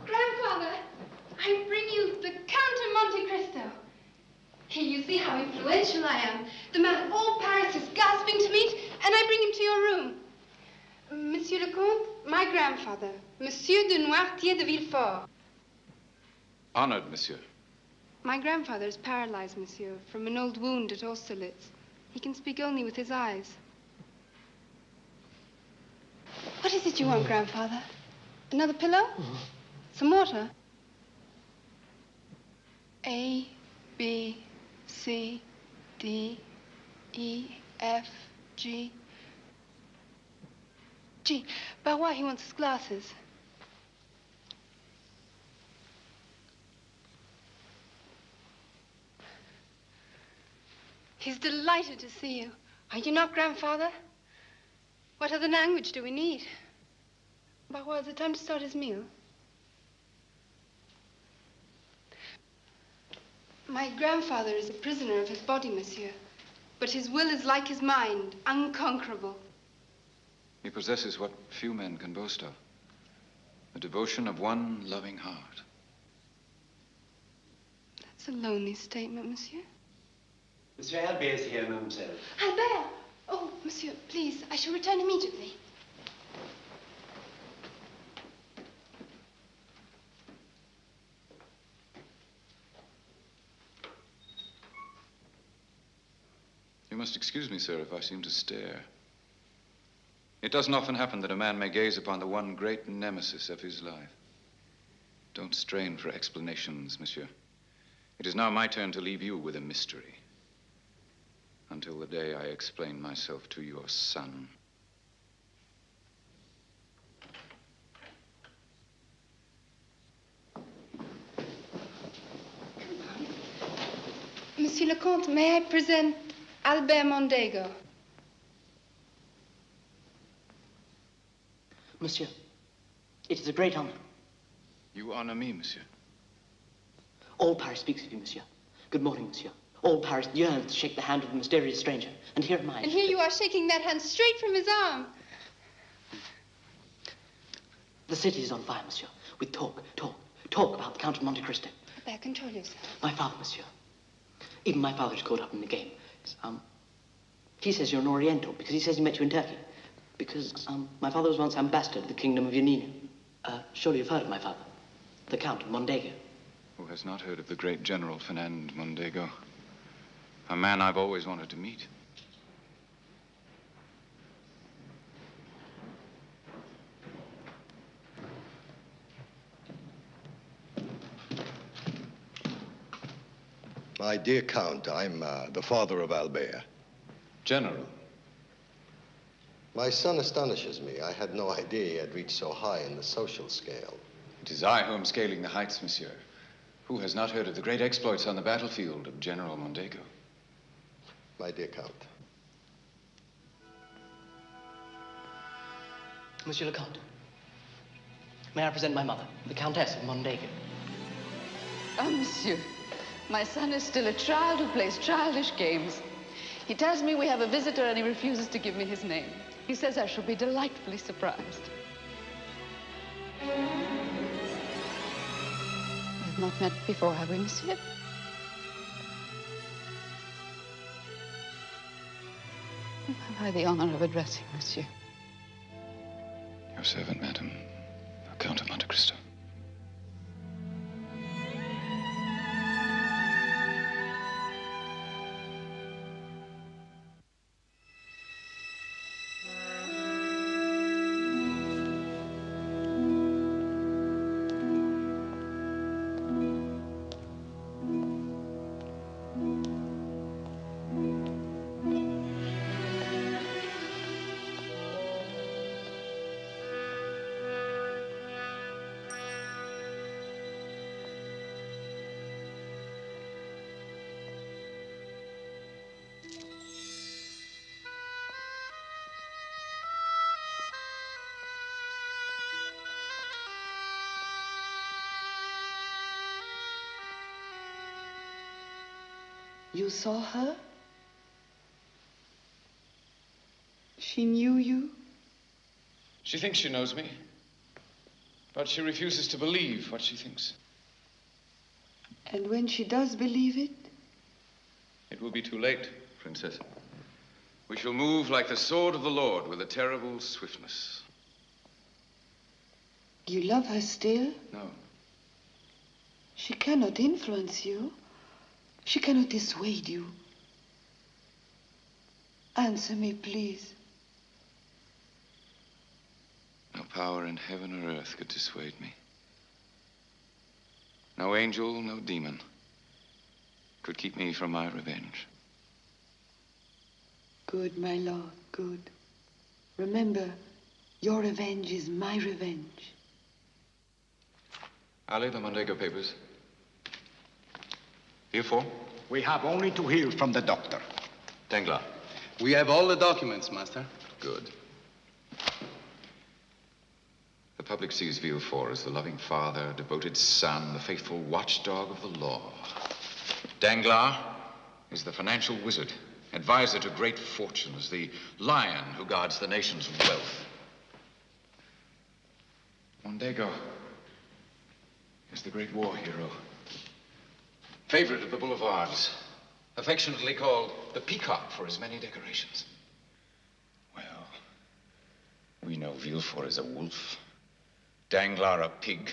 Grandfather, I bring you the Count of Monte Cristo. Here you see how influential I am. The man all Paris is gasping to meet, and I bring him to your room. Monsieur le Comte, my grandfather, Monsieur de Noirtier de Villefort. Honored, monsieur. My grandfather is paralyzed, monsieur, from an old wound at Austerlitz. He can speak only with his eyes. What is it you want, grandfather? Another pillow? Some water? A, B, C, D, E, F, G. G. Barrois, he wants his glasses. He's delighted to see you. Are you not, grandfather? What other language do we need? Barrois, is it time to start his meal? My grandfather is a prisoner of his body, monsieur. But his will is like his mind, unconquerable. He possesses what few men can boast of. The devotion of one loving heart. That's a lonely statement, monsieur. Monsieur Albert is here, mademoiselle. Albert! Oh, monsieur, please, I shall return immediately. You must excuse me, sir, if I seem to stare. It doesn't often happen that a man may gaze upon the one great nemesis of his life. Don't strain for explanations, monsieur. It is now my turn to leave you with a mystery. Until the day I explain myself to your son. Monsieur le Comte, may I present Albert Mondego? Monsieur, it is a great honor. You honor me, monsieur. All Paris speaks of you, monsieur. Good morning, monsieur. All Paris yearns to shake the hand of the mysterious stranger. And here am I. And here you are shaking that hand straight from his arm. The city is on fire, monsieur. We talk about the Count of Monte Cristo. There, control yourself. My father, monsieur. Even my father is caught up in the game. He says you're an Oriental because he says he met you in Turkey. Because my father was once ambassador to the kingdom of Yanina. Surely you've heard of my father, the Count of Mondego. Who has not heard of the great General Fernand Mondego? A man I've always wanted to meet. My dear Count, I'm the father of Albert. General. My son astonishes me. I had no idea he had reached so high in the social scale. It is I who am scaling the heights, monsieur. Who has not heard of the great exploits on the battlefield of General Mondego? My dear Count. Monsieur le Comte, may I present my mother, the Countess of Mondego? Ah, monsieur. My son is still a child who plays childish games. He tells me we have a visitor and he refuses to give me his name. He says I shall be delightfully surprised. We've not met before, have we, monsieur? Have I the honor of addressing monsieur? Your servant, madam, the Count of Monte Cristo. You saw her? She knew you? She thinks she knows me, but she refuses to believe what she thinks. And when she does believe it? It will be too late, Princess. We shall move like the sword of the Lord with a terrible swiftness. You love her still? No. She cannot influence you. She cannot dissuade you. Answer me, please. No power in heaven or earth could dissuade me. No angel, no demon could keep me from my revenge. Good, my lord, good. Remember, your revenge is my revenge. Ali, the Mondego papers. You four? We have only to hear from the doctor. Danglars. We have all the documents, Master. Good. The public sees Villefort as the loving father, devoted son, the faithful watchdog of the law. Danglars is the financial wizard, advisor to great fortunes, the lion who guards the nation's wealth. Mondego is the great war hero, favorite of the boulevards, affectionately called the Peacock for his many decorations. Well, we know Villefort is a wolf, Danglars a pig,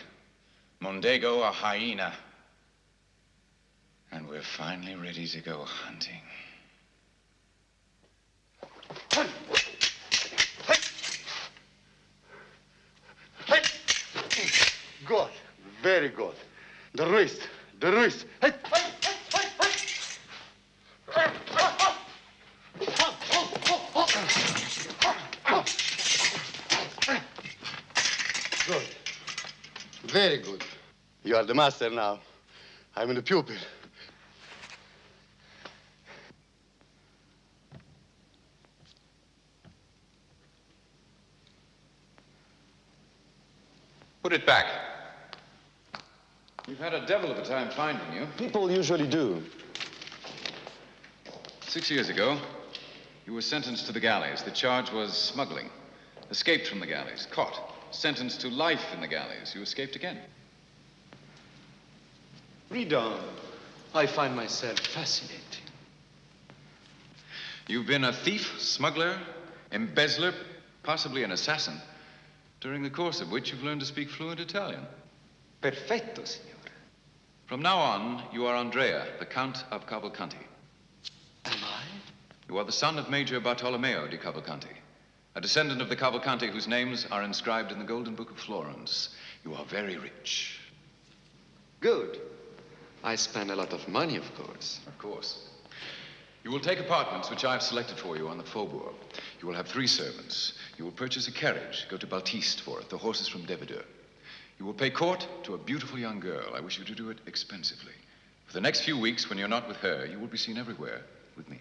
Mondego a hyena, and we're finally ready to go hunting. Good, very good. The wrist, the wrist. Hey, hey, Very good. You are the master now. I'm the pupil. Put it back. We've had a devil of a time finding you. People usually do. 6 years ago, you were sentenced to the galleys. The charge was smuggling. Escaped from the galleys, caught. Sentenced to life in the galleys. You escaped again. Read on. I find myself fascinating. You've been a thief, smuggler, embezzler, possibly an assassin, during the course of which you've learned to speak fluent Italian. Perfetto, signore. From now on, you are Andrea, the Count of Cavalcanti. Am I? You are the son of Major Bartolomeo di Cavalcanti, a descendant of the Cavalcanti whose names are inscribed in the Golden Book of Florence. You are very rich. Good. I spend a lot of money, of course. Of course. You will take apartments which I have selected for you on the Faubourg. You will have 3 servants. You will purchase a carriage, go to Baltiste for it, the horses from Devedeux. You will pay court to a beautiful young girl. I wish you to do it expensively. For the next few weeks, when you're not with her, you will be seen everywhere with me.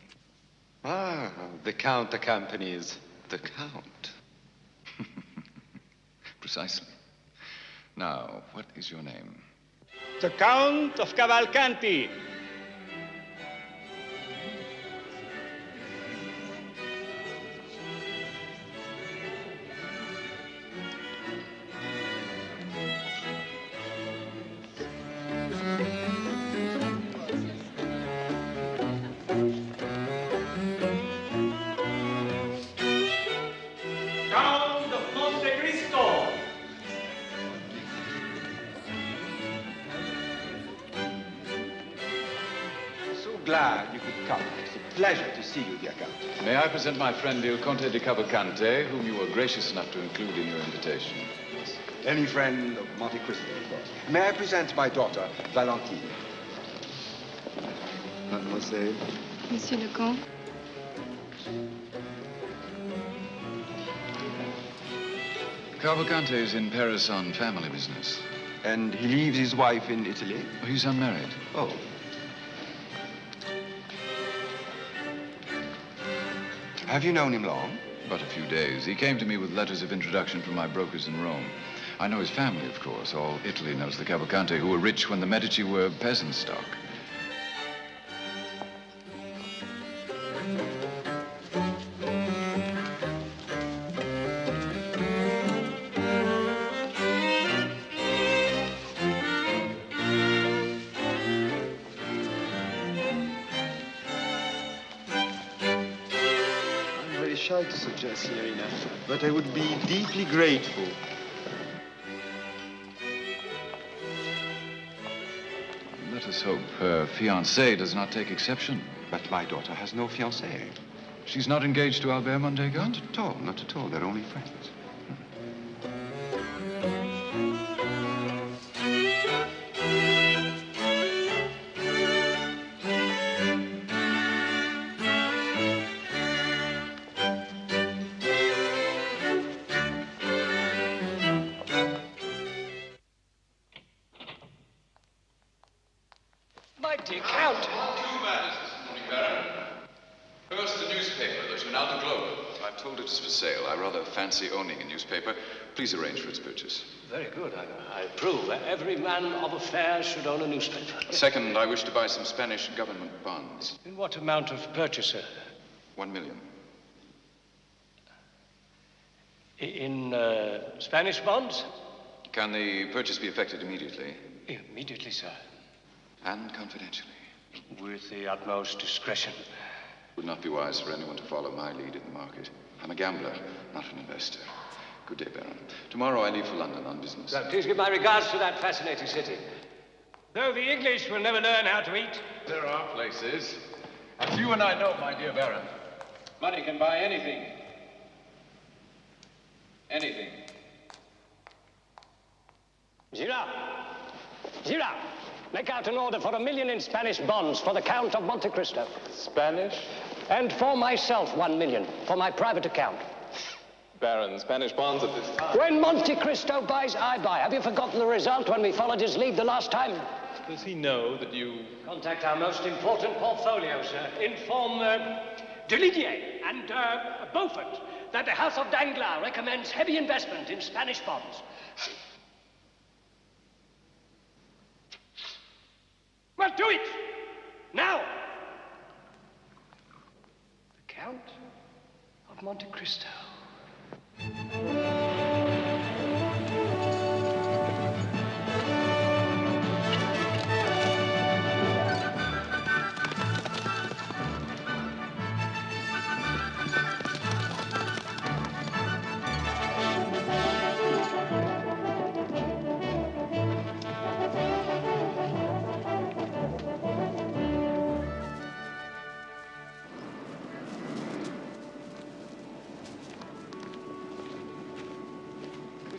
Ah, the Count accompanies the Count. Precisely. Now, what is your name? The Count of Cavalcanti. Count of Monte Cristo. So glad you could come. It's a pleasure to see you, dear Count. May I present my friend Il Conte di Cavalcanti, whom you were gracious enough to include in your invitation. Any friend of Monte Cristo, of course. May I present my daughter, Valentine? Mademoiselle. Monsieur le Comte. Cavalcanti is in Paris on family business. And he leaves his wife in Italy? He's unmarried. Oh. Have you known him long? But a few days. He came to me with letters of introduction from my brokers in Rome. I know his family, of course. All Italy knows the Cavalcanti, who were rich when the Medici were peasant stock. Shy to suggest, Signorina, but I would be deeply grateful. Let us hope her fiancé does not take exception. But my daughter has no fiancé. She's not engaged to Albert Mondego? Not at all, not at all. They're only friends. My dear Count. 2 matters this morning, Baron. First, the newspaper, the Journal du Globe. I'm told it is for sale. I rather fancy owning a newspaper. Please arrange for its purchase. Very good. I approve. Every man of affairs should own a newspaper. Second, I wish to buy some Spanish government bonds. In what amount of purchase, sir? 1 million. In Spanish bonds? Can the purchase be effected immediately? Immediately, sir. And confidentially. With the utmost discretion. It would not be wise for anyone to follow my lead in the market. I'm a gambler, not an investor. Good day, Baron. Tomorrow I leave for London on business. Please give my regards to that fascinating city. Though the English will never learn how to eat. There are places. As you and I know, my dear Baron. Money can buy anything. Anything. Girard! Girard! Make out an order for 1 million in Spanish bonds for the Count of Monte Cristo. Spanish? And for myself, 1 million, for my private account. Baron, Spanish bonds at this time. When Monte Cristo buys, I buy. Have you forgotten the result when we followed his lead the last time? Does he know that you... Contact our most important portfolio, sir. Inform Delidier and Beaufort that the House of Danglars recommends heavy investment in Spanish bonds. Well, do it! Now! The Count of Monte Cristo.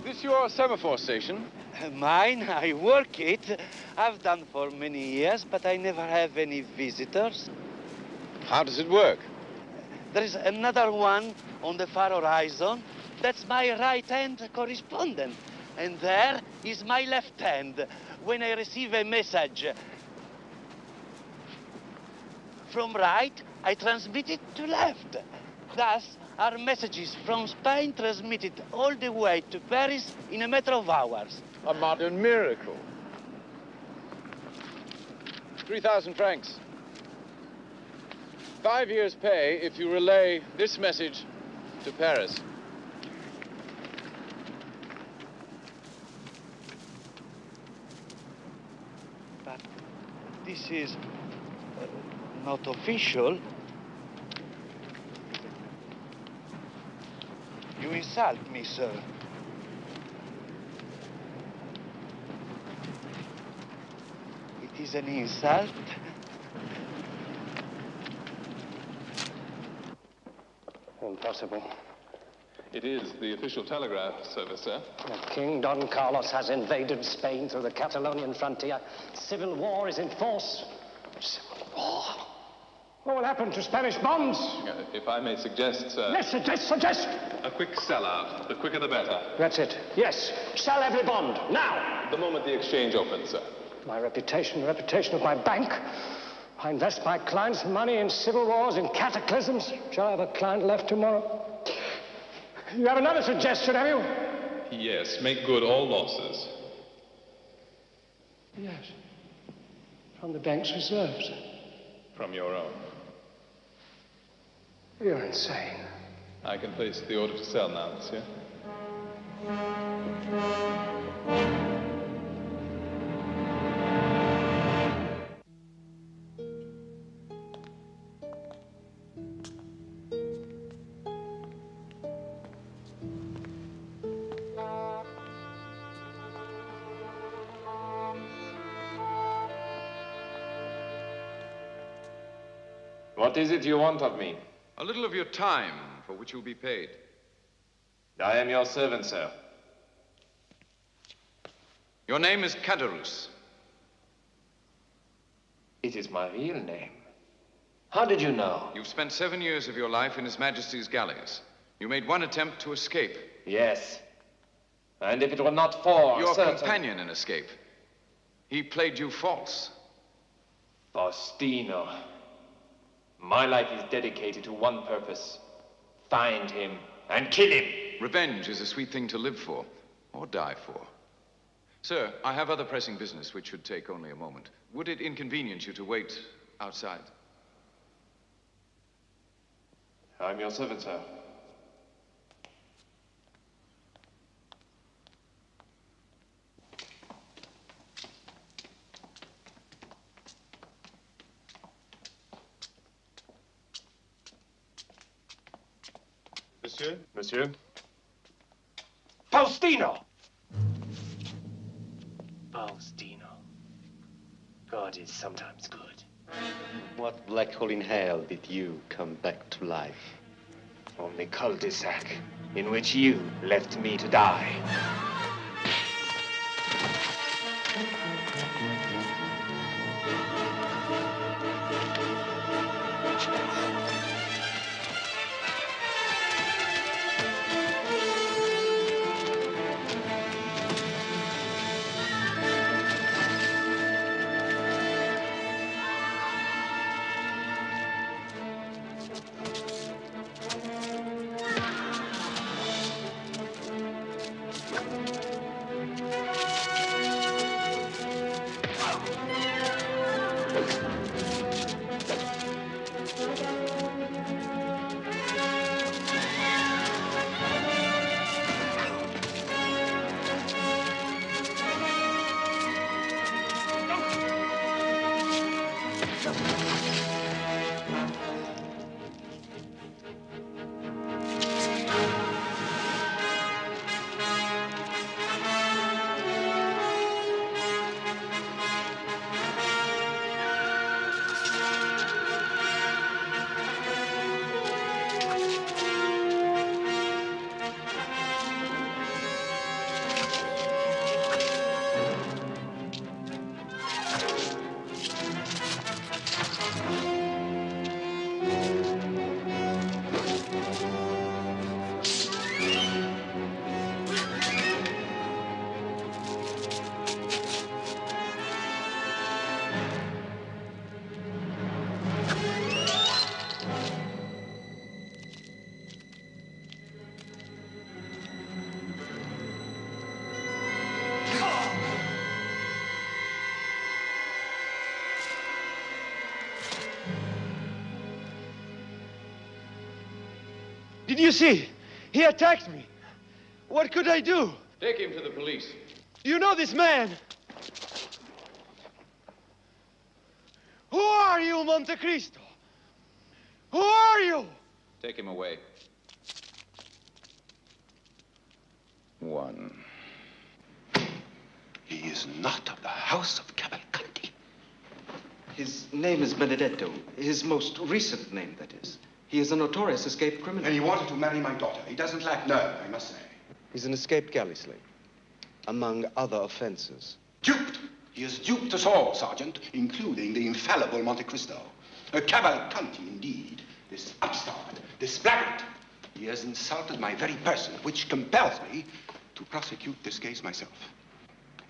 Is this your semaphore station? Mine, I work it. I've done for many years, but I never have any visitors. How does it work? There is another one on the far horizon. That's my right-hand correspondent. And there is my left hand. When I receive a message from right, I transmit it to left. Thus, our messages from Spain transmitted all the way to Paris in a matter of hours. A modern miracle. 3,000 francs. 5 years' pay if you relay this message to Paris. But this is not official. You insult me, sir. It is an insult. Impossible. It is the official telegraph service, sir. King Don Carlos has invaded Spain through the Catalonian frontier. Civil war is in force. Civil war? What will happen to Spanish bonds? If I may suggest, sir... Yes, suggest! A quick sellout. The quicker the better. That's it. Yes. Sell every bond. Now! The moment the exchange opens, sir. My reputation, the reputation of my bank. I invest my clients' money in civil wars, in cataclysms. Shall I have a client left tomorrow? You have another suggestion, have you? Yes, make good all losses. Yes. From the bank's reserves. From your own. You're insane. I can place the order to sell now, monsieur. What is it you want of me? A little of your time, for which you'll be paid. I am your servant, sir. Your name is Caderousse. It is my real name. How did you know? You've spent 7 years of your life in His Majesty's galleys. You made one attempt to escape. Yes. And if it were not for your companion in escape, he played you false. Faustino. My life is dedicated to one purpose. Find him and kill him. Revenge is a sweet thing to live for, or die for. Sir, I have other pressing business which should take only a moment. Would it inconvenience you to wait outside? I'm your servant, sir. Monsieur? Monsieur? Faustino! Faustino. God is sometimes good. What black hole in hell did you come back to life? From the cul-de-sac in which you left me to die. Did you see? He attacked me. What could I do? Take him to the police. Do you know this man? Who are you, Monte Cristo? Who are you? Take him away. One. He is not of the house of Cavalcanti. His name is Benedetto. His most recent name, that is. He is a notorious escaped criminal. And he wanted to marry my daughter. He doesn't lack nerve, I must say. He's an escaped galley slave, among other offenses. Duped! He has duped us all, Sergeant, including the infallible Monte Cristo. A Cavalcanti, indeed. This upstart, this blackguard. He has insulted my very person, which compels me to prosecute this case myself.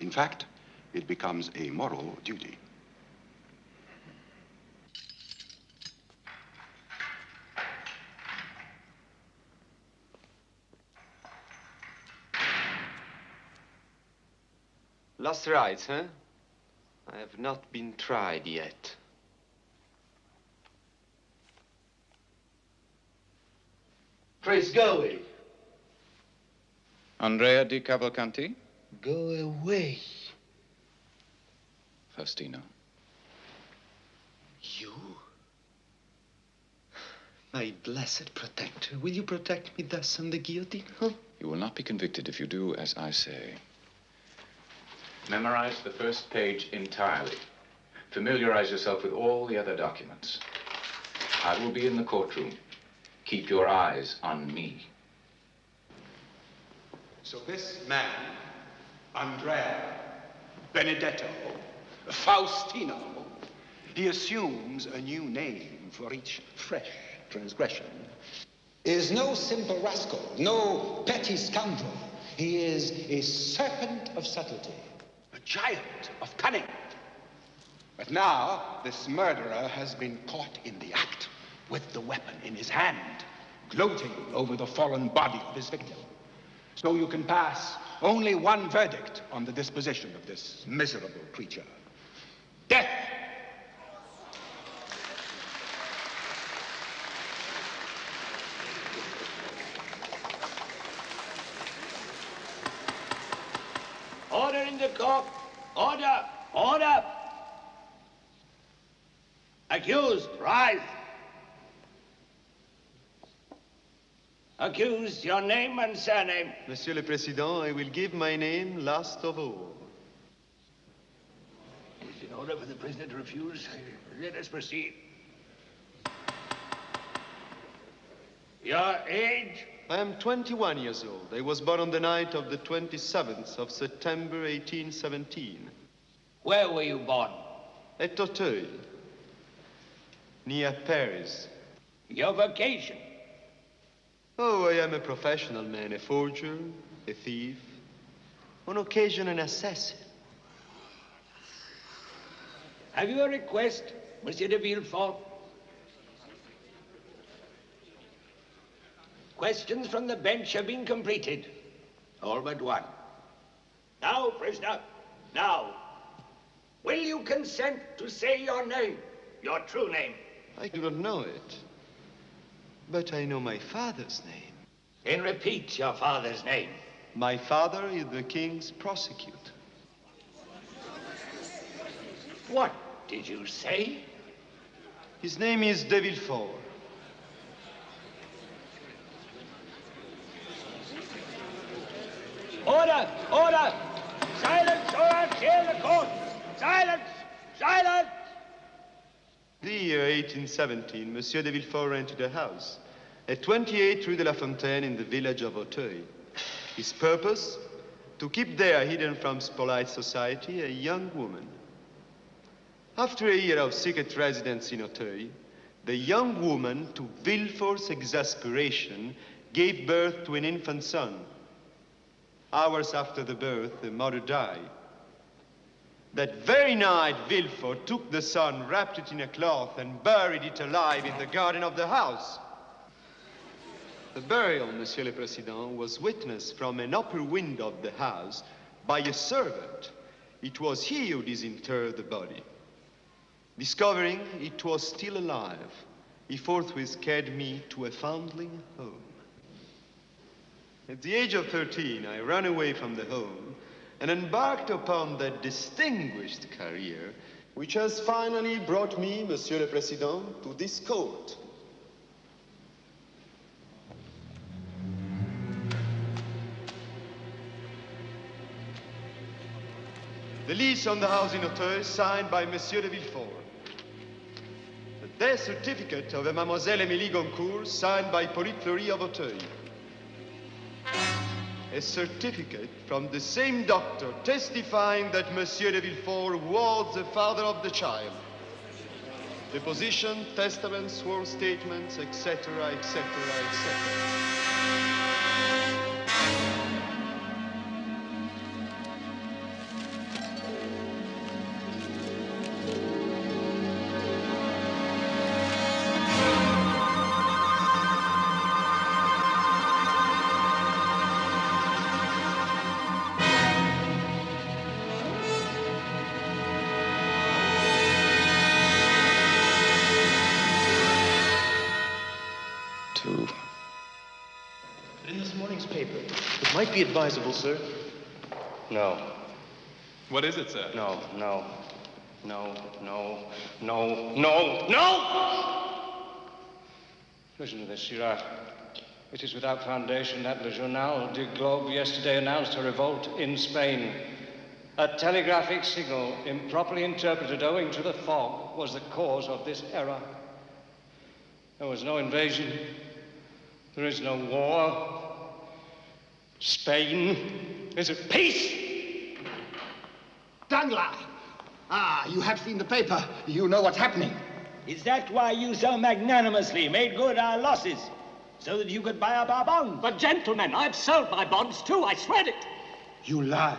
In fact, it becomes a moral duty. Last rites, huh? I have not been tried yet. Please go away. Andrea di Cavalcanti? Go away. Faustino. You? My blessed protector, will you protect me thus on the guillotine, huh? You will not be convicted if you do as I say. Memorize the first page entirely. Familiarize yourself with all the other documents. I will be in the courtroom. Keep your eyes on me. So this man, Andrea, Benedetto, Faustino, he assumes a new name for each fresh transgression. Is no simple rascal, no petty scoundrel. He is a serpent of subtlety. A giant of cunning. But now, this murderer has been caught in the act, with the weapon in his hand, gloating over the fallen body of his victim. So you can pass only one verdict on the disposition of this miserable creature. Death! Order in the court. Order! Order! Accused, rise. Accused, your name and surname. Monsieur le Président, I will give my name last of all. It's in order for the prisoner to refuse. Let us proceed. Your age? I am 21 years old. I was born on the night of the 27th of September, 1817. Where were you born? At Auteuil, near Paris. Your vocation? Oh, I am a professional man, a forger, a thief, on occasion an assassin. Have you a request, Monsieur de Villefort? Questions from the bench have been completed. All but one. Now, prisoner, now. Will you consent to say your name, your true name? I do not know it, but I know my father's name. Then repeat your father's name. My father is the king's prosecutor. What did you say? His name is de Villefort. Order! Order! Silence, or I'll tear the court! Silence! Silence! The year 1817, Monsieur de Villefort rented a house at 28 Rue de la Fontaine in the village of Auteuil. His purpose? To keep there, hidden from polite society, a young woman. After a year of secret residence in Auteuil, the young woman, to Villefort's exasperation, gave birth to an infant son. Hours after the birth, the mother died. That very night, Villefort took the son, wrapped it in a cloth, and buried it alive in the garden of the house. The burial, Monsieur le Président, was witnessed from an upper window of the house by a servant. It was he who disinterred the body. Discovering it was still alive, he forthwith carried me to a foundling home. At the age of 13, I ran away from the home and embarked upon that distinguished career which has finally brought me, Monsieur le Président, to this court. The lease on the house in Auteuil signed by Monsieur de Villefort. The death certificate of Mademoiselle Émilie Goncourt signed by Hippolyte Fleury of Auteuil. A certificate from the same doctor testifying that Monsieur de Villefort was the father of the child. Deposition, testaments, sworn statements, etc., etc., etc. In this morning's paper. It might be advisable, sir. No. What is it, sir? No, no. No, no, no, no, no! Listen to this, Girard. It is without foundation that Le Journal du Globe yesterday announced a revolt in Spain. A telegraphic signal, improperly interpreted owing to the fog, was the cause of this error. There was no invasion. There is no war. Spain is at peace. Danglars! Ah, you have seen the paper. You know what's happening. Is that why you so magnanimously made good our losses? So that you could buy up our bonds? But gentlemen, I've sold my bonds too, I swear it. You lie.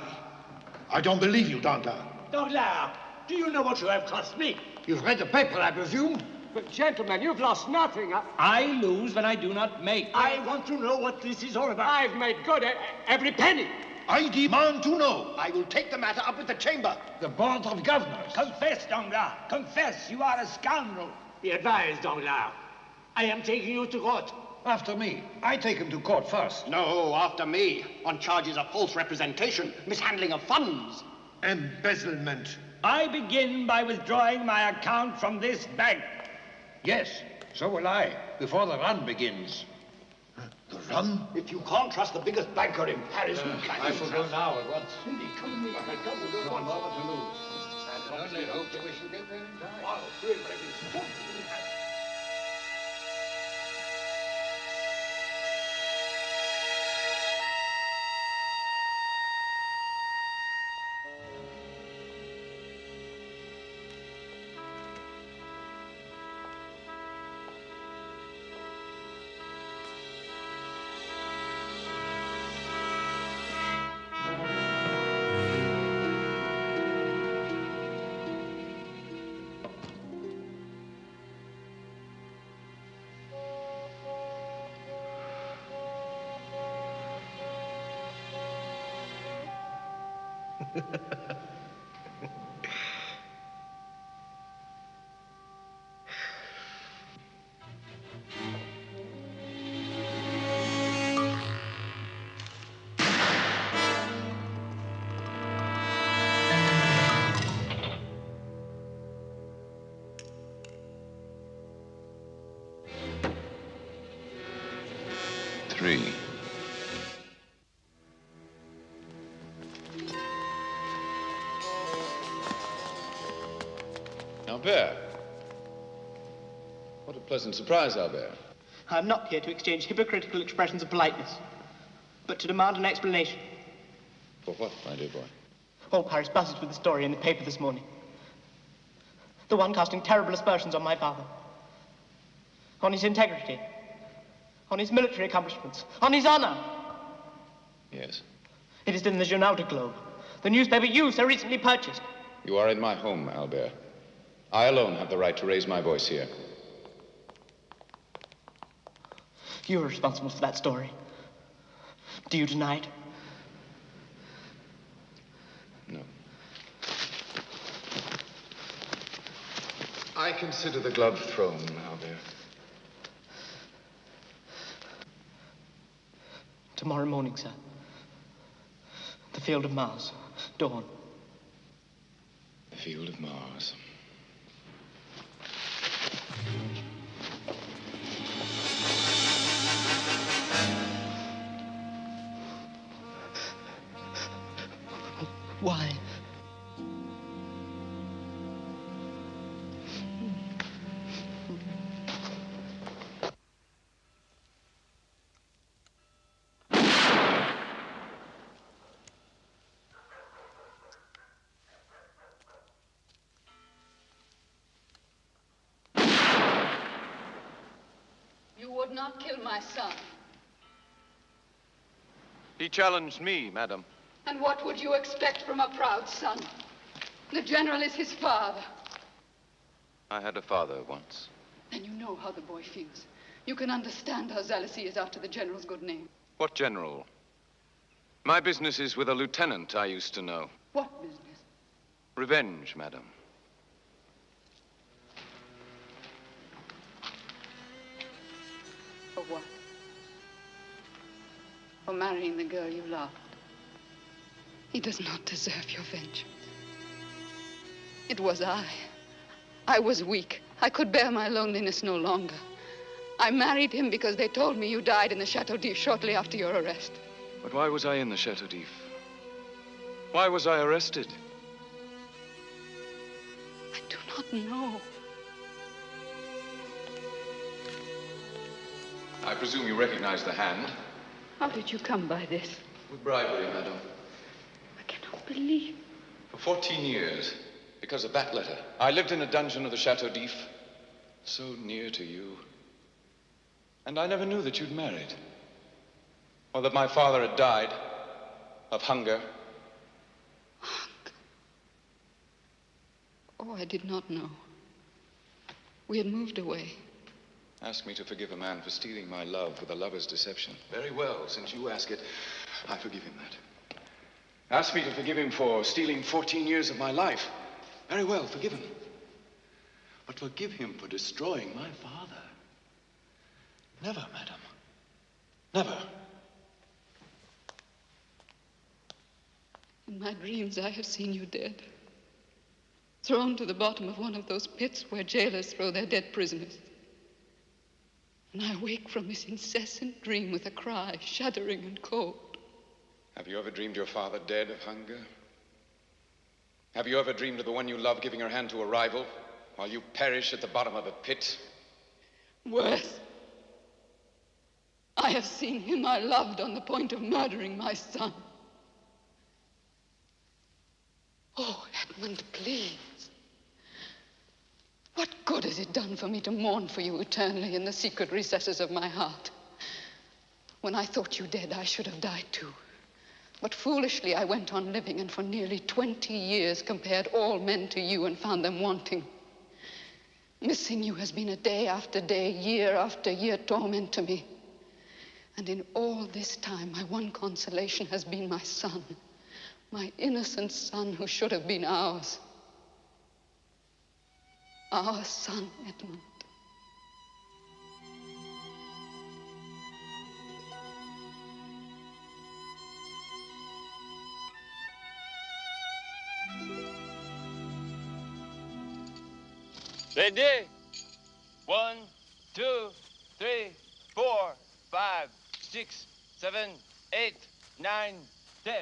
I don't believe you, Danglars. Danglars, do you know what you have cost me? You've read the paper, I presume? But gentlemen, you've lost nothing. I lose when I do not make. I want to know what this is all about. I've made good every penny. I demand to know. I will take the matter up with the Chamber. The Board of Governors. Confess, Danglars. Confess, you are a scoundrel. Be advised, Danglars. I am taking you to court. After me. I take him to court first. No, after me. On charges of false representation, mishandling of funds. Embezzlement. I begin by withdrawing my account from this bank. Yes, so will I, before the run begins. The run? If you can't trust the biggest banker in Paris, who can I shall go now at once. Indeed, come with me. No moment to lose. I only hope that we shall get there in time. Three. Albert. What a pleasant surprise, Albert. I'm not here to exchange hypocritical expressions of politeness, but to demand an explanation. For what, my dear boy? All Paris buzzes with the story in the paper this morning. The one casting terrible aspersions on my father. On his integrity. On his military accomplishments. On his honor. Yes. It is in the Journal du Globe, the newspaper you so recently purchased. You are in my home, Albert. I alone have the right to raise my voice here. You are responsible for that story. Do you deny it? No. I consider the glove thrown, Albert. Tomorrow morning, sir. The field of Mars. Dawn. The field of Mars. Why? You would not kill my son. He challenged me, madam. And what would you expect from a proud son? The general is his father. I had a father once. Then you know how the boy feels. You can understand how zealous he is after the general's good name. What general? My business is with a lieutenant I used to know. What business? Revenge, madam. For what? For marrying the girl you loved. He does not deserve your vengeance. It was I. I was weak. I could bear my loneliness no longer. I married him because they told me you died in the Chateau d'If shortly after your arrest. But why was I in the Chateau d'If? Why was I arrested? I do not know. I presume you recognize the hand? How did you come by this? With bribery, madam. Believe. For 14 years, because of that letter, I lived in a dungeon of the Chateau d'If, so near to you. And I never knew that you'd married. Or that my father had died of hunger. Oh, I did not know. We had moved away. Ask me to forgive a man for stealing my love with a lover's deception. Very well, since you ask it, I forgive him that. Ask me to forgive him for stealing 14 years of my life. Very well, forgive him. But forgive him for destroying my father. Never, madam. Never. In my dreams, I have seen you dead. Thrown to the bottom of one of those pits where jailers throw their dead prisoners. And I wake from this incessant dream with a cry, shuddering and cold. Have you ever dreamed your father dead of hunger? Have you ever dreamed of the one you love giving her hand to a rival while you perish at the bottom of a pit? Worse. I have seen him I loved on the point of murdering my son. Oh, Edmund, please. What good has it done for me to mourn for you eternally in the secret recesses of my heart? When I thought you dead, I should have died too. But foolishly I went on living, and for nearly 20 years compared all men to you and found them wanting. Missing you has been a day after day, year after year torment to me. And in all this time, my one consolation has been my son, my innocent son who should have been ours. Our son, Edmund. Ready? 1, 2, 3, 4, 5, 6, 7, 8, 9, 10.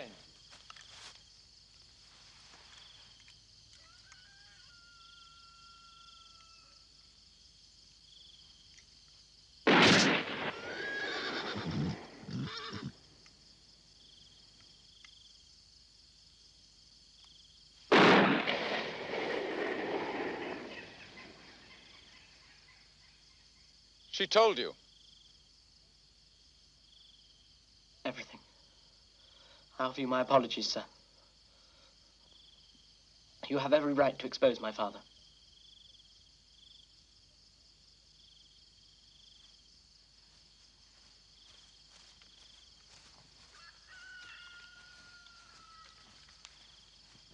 She told you. Everything. I offer you my apologies, sir. You have every right to expose my father.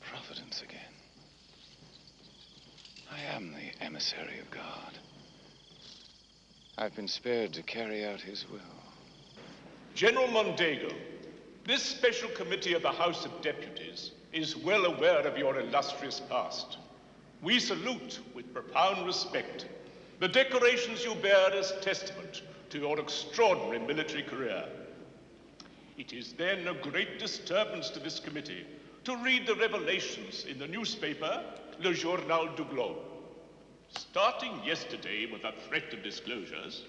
Providence again. I am the emissary of God. I've been spared to carry out his will. General Mondego, this special committee of the House of Deputies is well aware of your illustrious past. We salute with profound respect the decorations you bear as testament to your extraordinary military career. It is then a great disturbance to this committee to read the revelations in the newspaper, Le Journal du Globe. Starting yesterday with a threat of disclosures,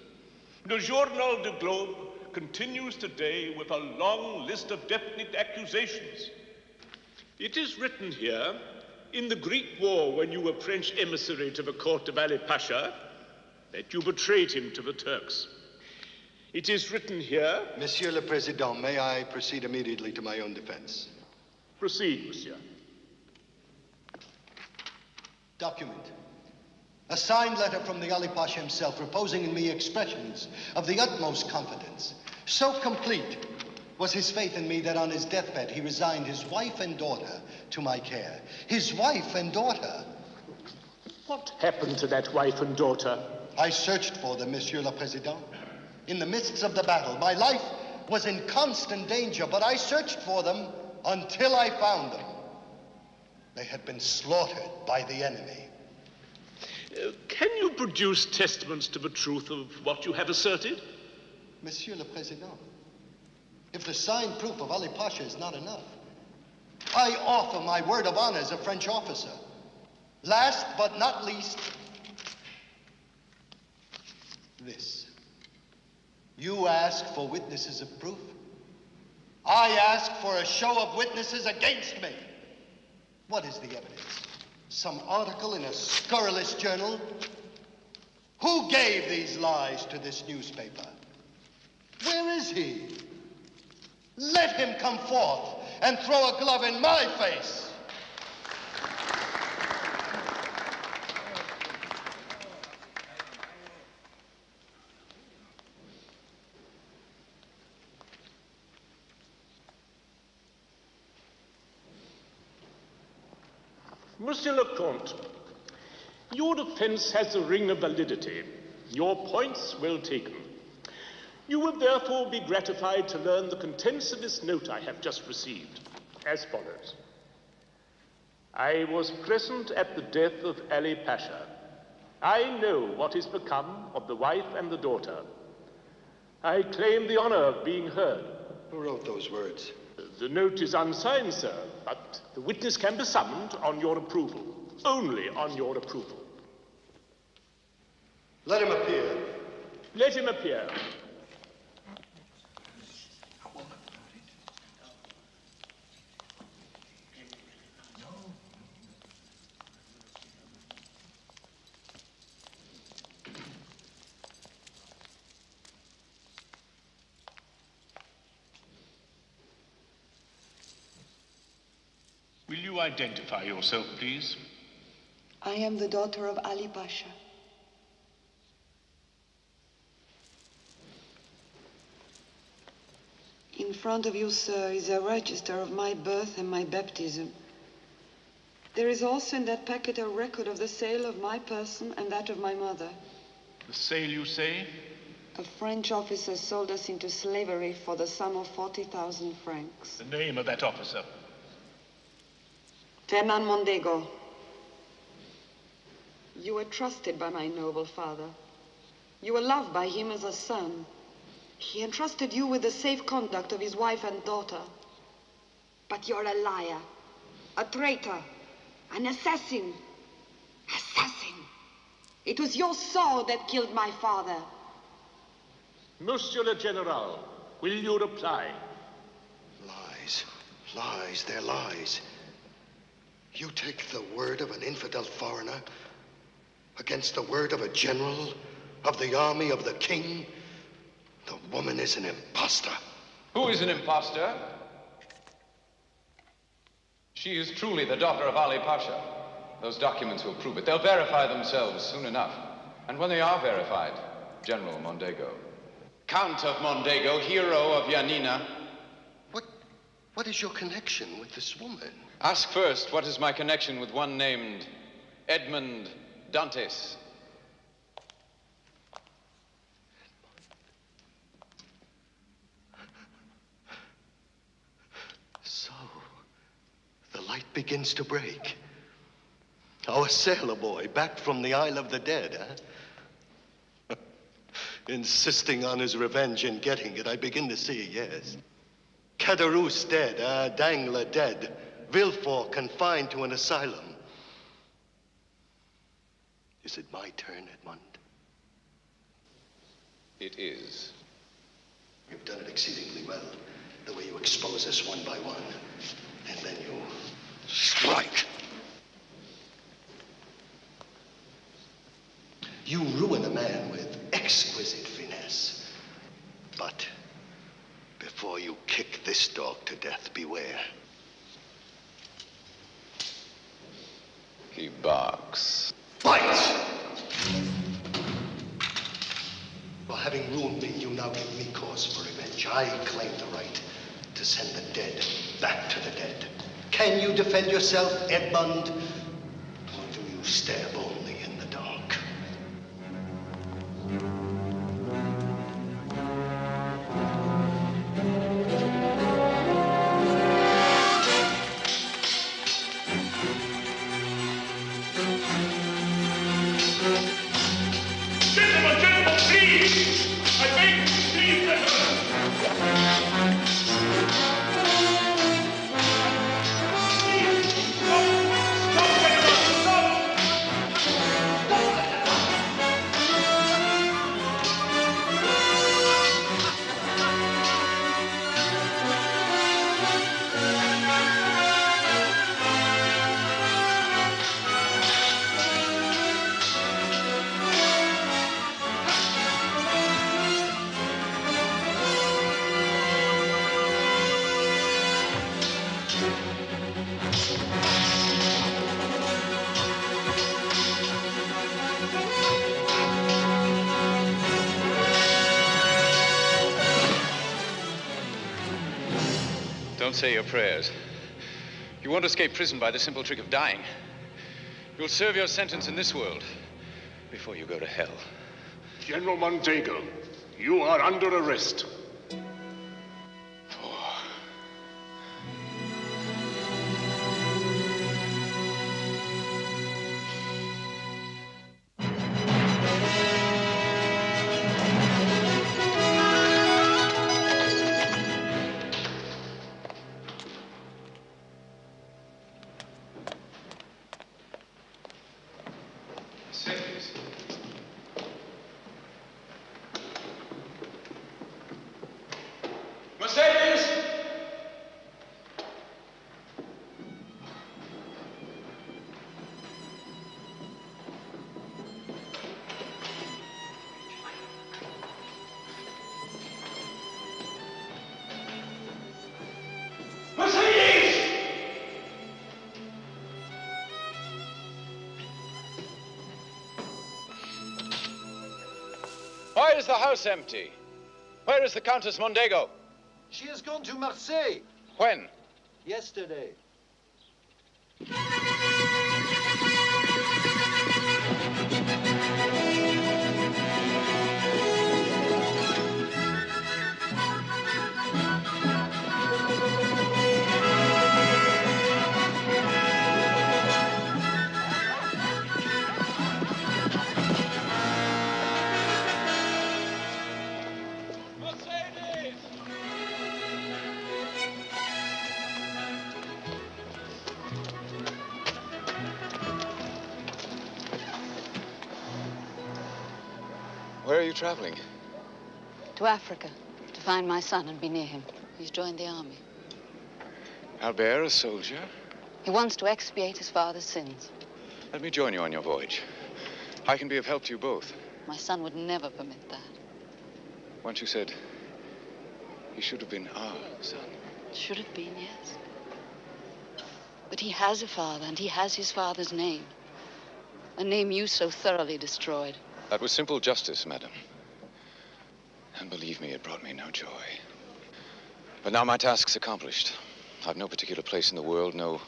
Le Journal du Globe continues today with a long list of definite accusations. It is written here, in the Greek war when you were French emissary to the court of Ali Pasha, that you betrayed him to the Turks. It is written here... Monsieur le Président, may I proceed immediately to my own defense? Proceed, monsieur. Document. A signed letter from the Ali Pasha himself, reposing in me expressions of the utmost confidence. So complete was his faith in me that on his deathbed he resigned his wife and daughter to my care. His wife and daughter. What happened to that wife and daughter? I searched for them, Monsieur le Président. In the midst of the battle, my life was in constant danger, but I searched for them until I found them. They had been slaughtered by the enemy. Can you produce testaments to the truth of what you have asserted? Monsieur le Président, if the signed proof of Ali Pasha is not enough, I offer my word of honor as a French officer. Last but not least, this. You ask for witnesses of proof. I ask for a show of witnesses against me. What is the evidence? Some article in a scurrilous journal? Who gave these lies to this newspaper? Where is he? Let him come forth and throw a glove in my face. Monsieur le Comte, your defense has a ring of validity. Your points well taken. You will therefore be gratified to learn the contents of this note I have just received, as follows. I was present at the death of Ali Pasha. I know what is become of the wife and the daughter. I claim the honor of being heard. Who wrote those words? The note is unsigned, sir, but the witness can be summoned on your approval. Only on your approval. Let him appear. Let him appear. Will you identify yourself, please? I am the daughter of Ali Pasha. In front of you, sir, is a register of my birth and my baptism. There is also in that packet a record of the sale of my person and that of my mother. The sale, you say? A French officer sold us into slavery for the sum of 40,000 francs. The name of that officer? Fernand Mondego. You were trusted by my noble father. You were loved by him as a son. He entrusted you with the safe conduct of his wife and daughter. But you're a liar, a traitor, an assassin. Assassin! It was your sword that killed my father. Monsieur le General, will you reply? Lies. Lies. They're lies. You take the word of an infidel foreigner against the word of a general of the army of the king? The woman is an impostor. Who is an impostor? She is truly the daughter of Ali Pasha. Those documents will prove it. They'll verify themselves soon enough. And when they are verified, General Mondego, Count of Mondego, hero of Yanina. What is your connection with this woman? Ask first, what is my connection with one named Edmond Dantes? begins to break. Our sailor boy, back from the Isle of the Dead, huh? Insisting on his revenge and getting it, I begin to see, yes. Caderousse dead, Dangler dead, Villefort confined to an asylum. Is it my turn, Edmond? It is. You've done it exceedingly well, the way you expose us one by one, and then you strike. You ruin a man with exquisite finesse. But before you kick this dog to death, beware. He barks. Bites! Well, having ruined me, you now give me cause for revenge. I claim the right to send the dead back to the dead. Can you defend yourself, Edmund? Or do you stab only in the dark? Gentlemen, please! I beg you, please, let her. Don't say your prayers. You won't escape prison by the simple trick of dying. You'll serve your sentence in this world before you go to hell. General Montego, you are under arrest. Mercedes! Mercedes! Why is the house empty? Where is the Countess Mondego? She has gone to Marseille. When? Yesterday. Where are you traveling? To Africa, to find my son and be near him. He's joined the army. Albert, a soldier? He wants to expiate his father's sins. Let me join you on your voyage. I can be of help to you both. My son would never permit that. Once you said he should have been our son. Should have been, yes. But he has a father, and he has his father's name. A name you so thoroughly destroyed. That was simple justice, madam. And believe me, it brought me no joy. But now my task's accomplished. I've no particular place in the world, no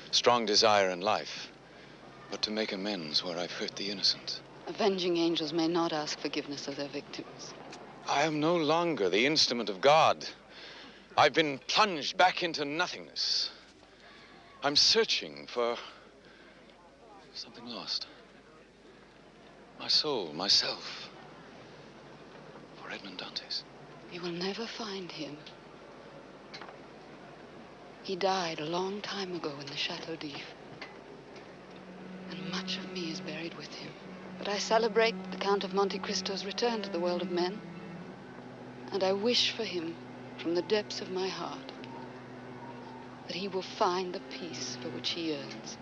strong desire in life, but to make amends where I've hurt the innocent. Avenging angels may not ask forgiveness of their victims. I am no longer the instrument of God. I've been plunged back into nothingness. I'm searching for something lost. My soul, myself. For Edmond Dantes. You will never find him. He died a long time ago in the Chateau d'If. And much of me is buried with him. But I celebrate the Count of Monte Cristo's return to the world of men. And I wish for him, from the depths of my heart, that he will find the peace for which he yearns.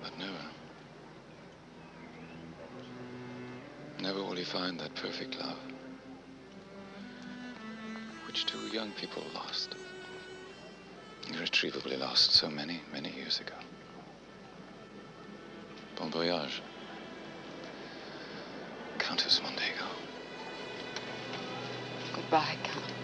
But never will he find that perfect love, which two young people lost. Irretrievably lost so many, many years ago. Bon voyage, Countess Mondego. Goodbye, Count.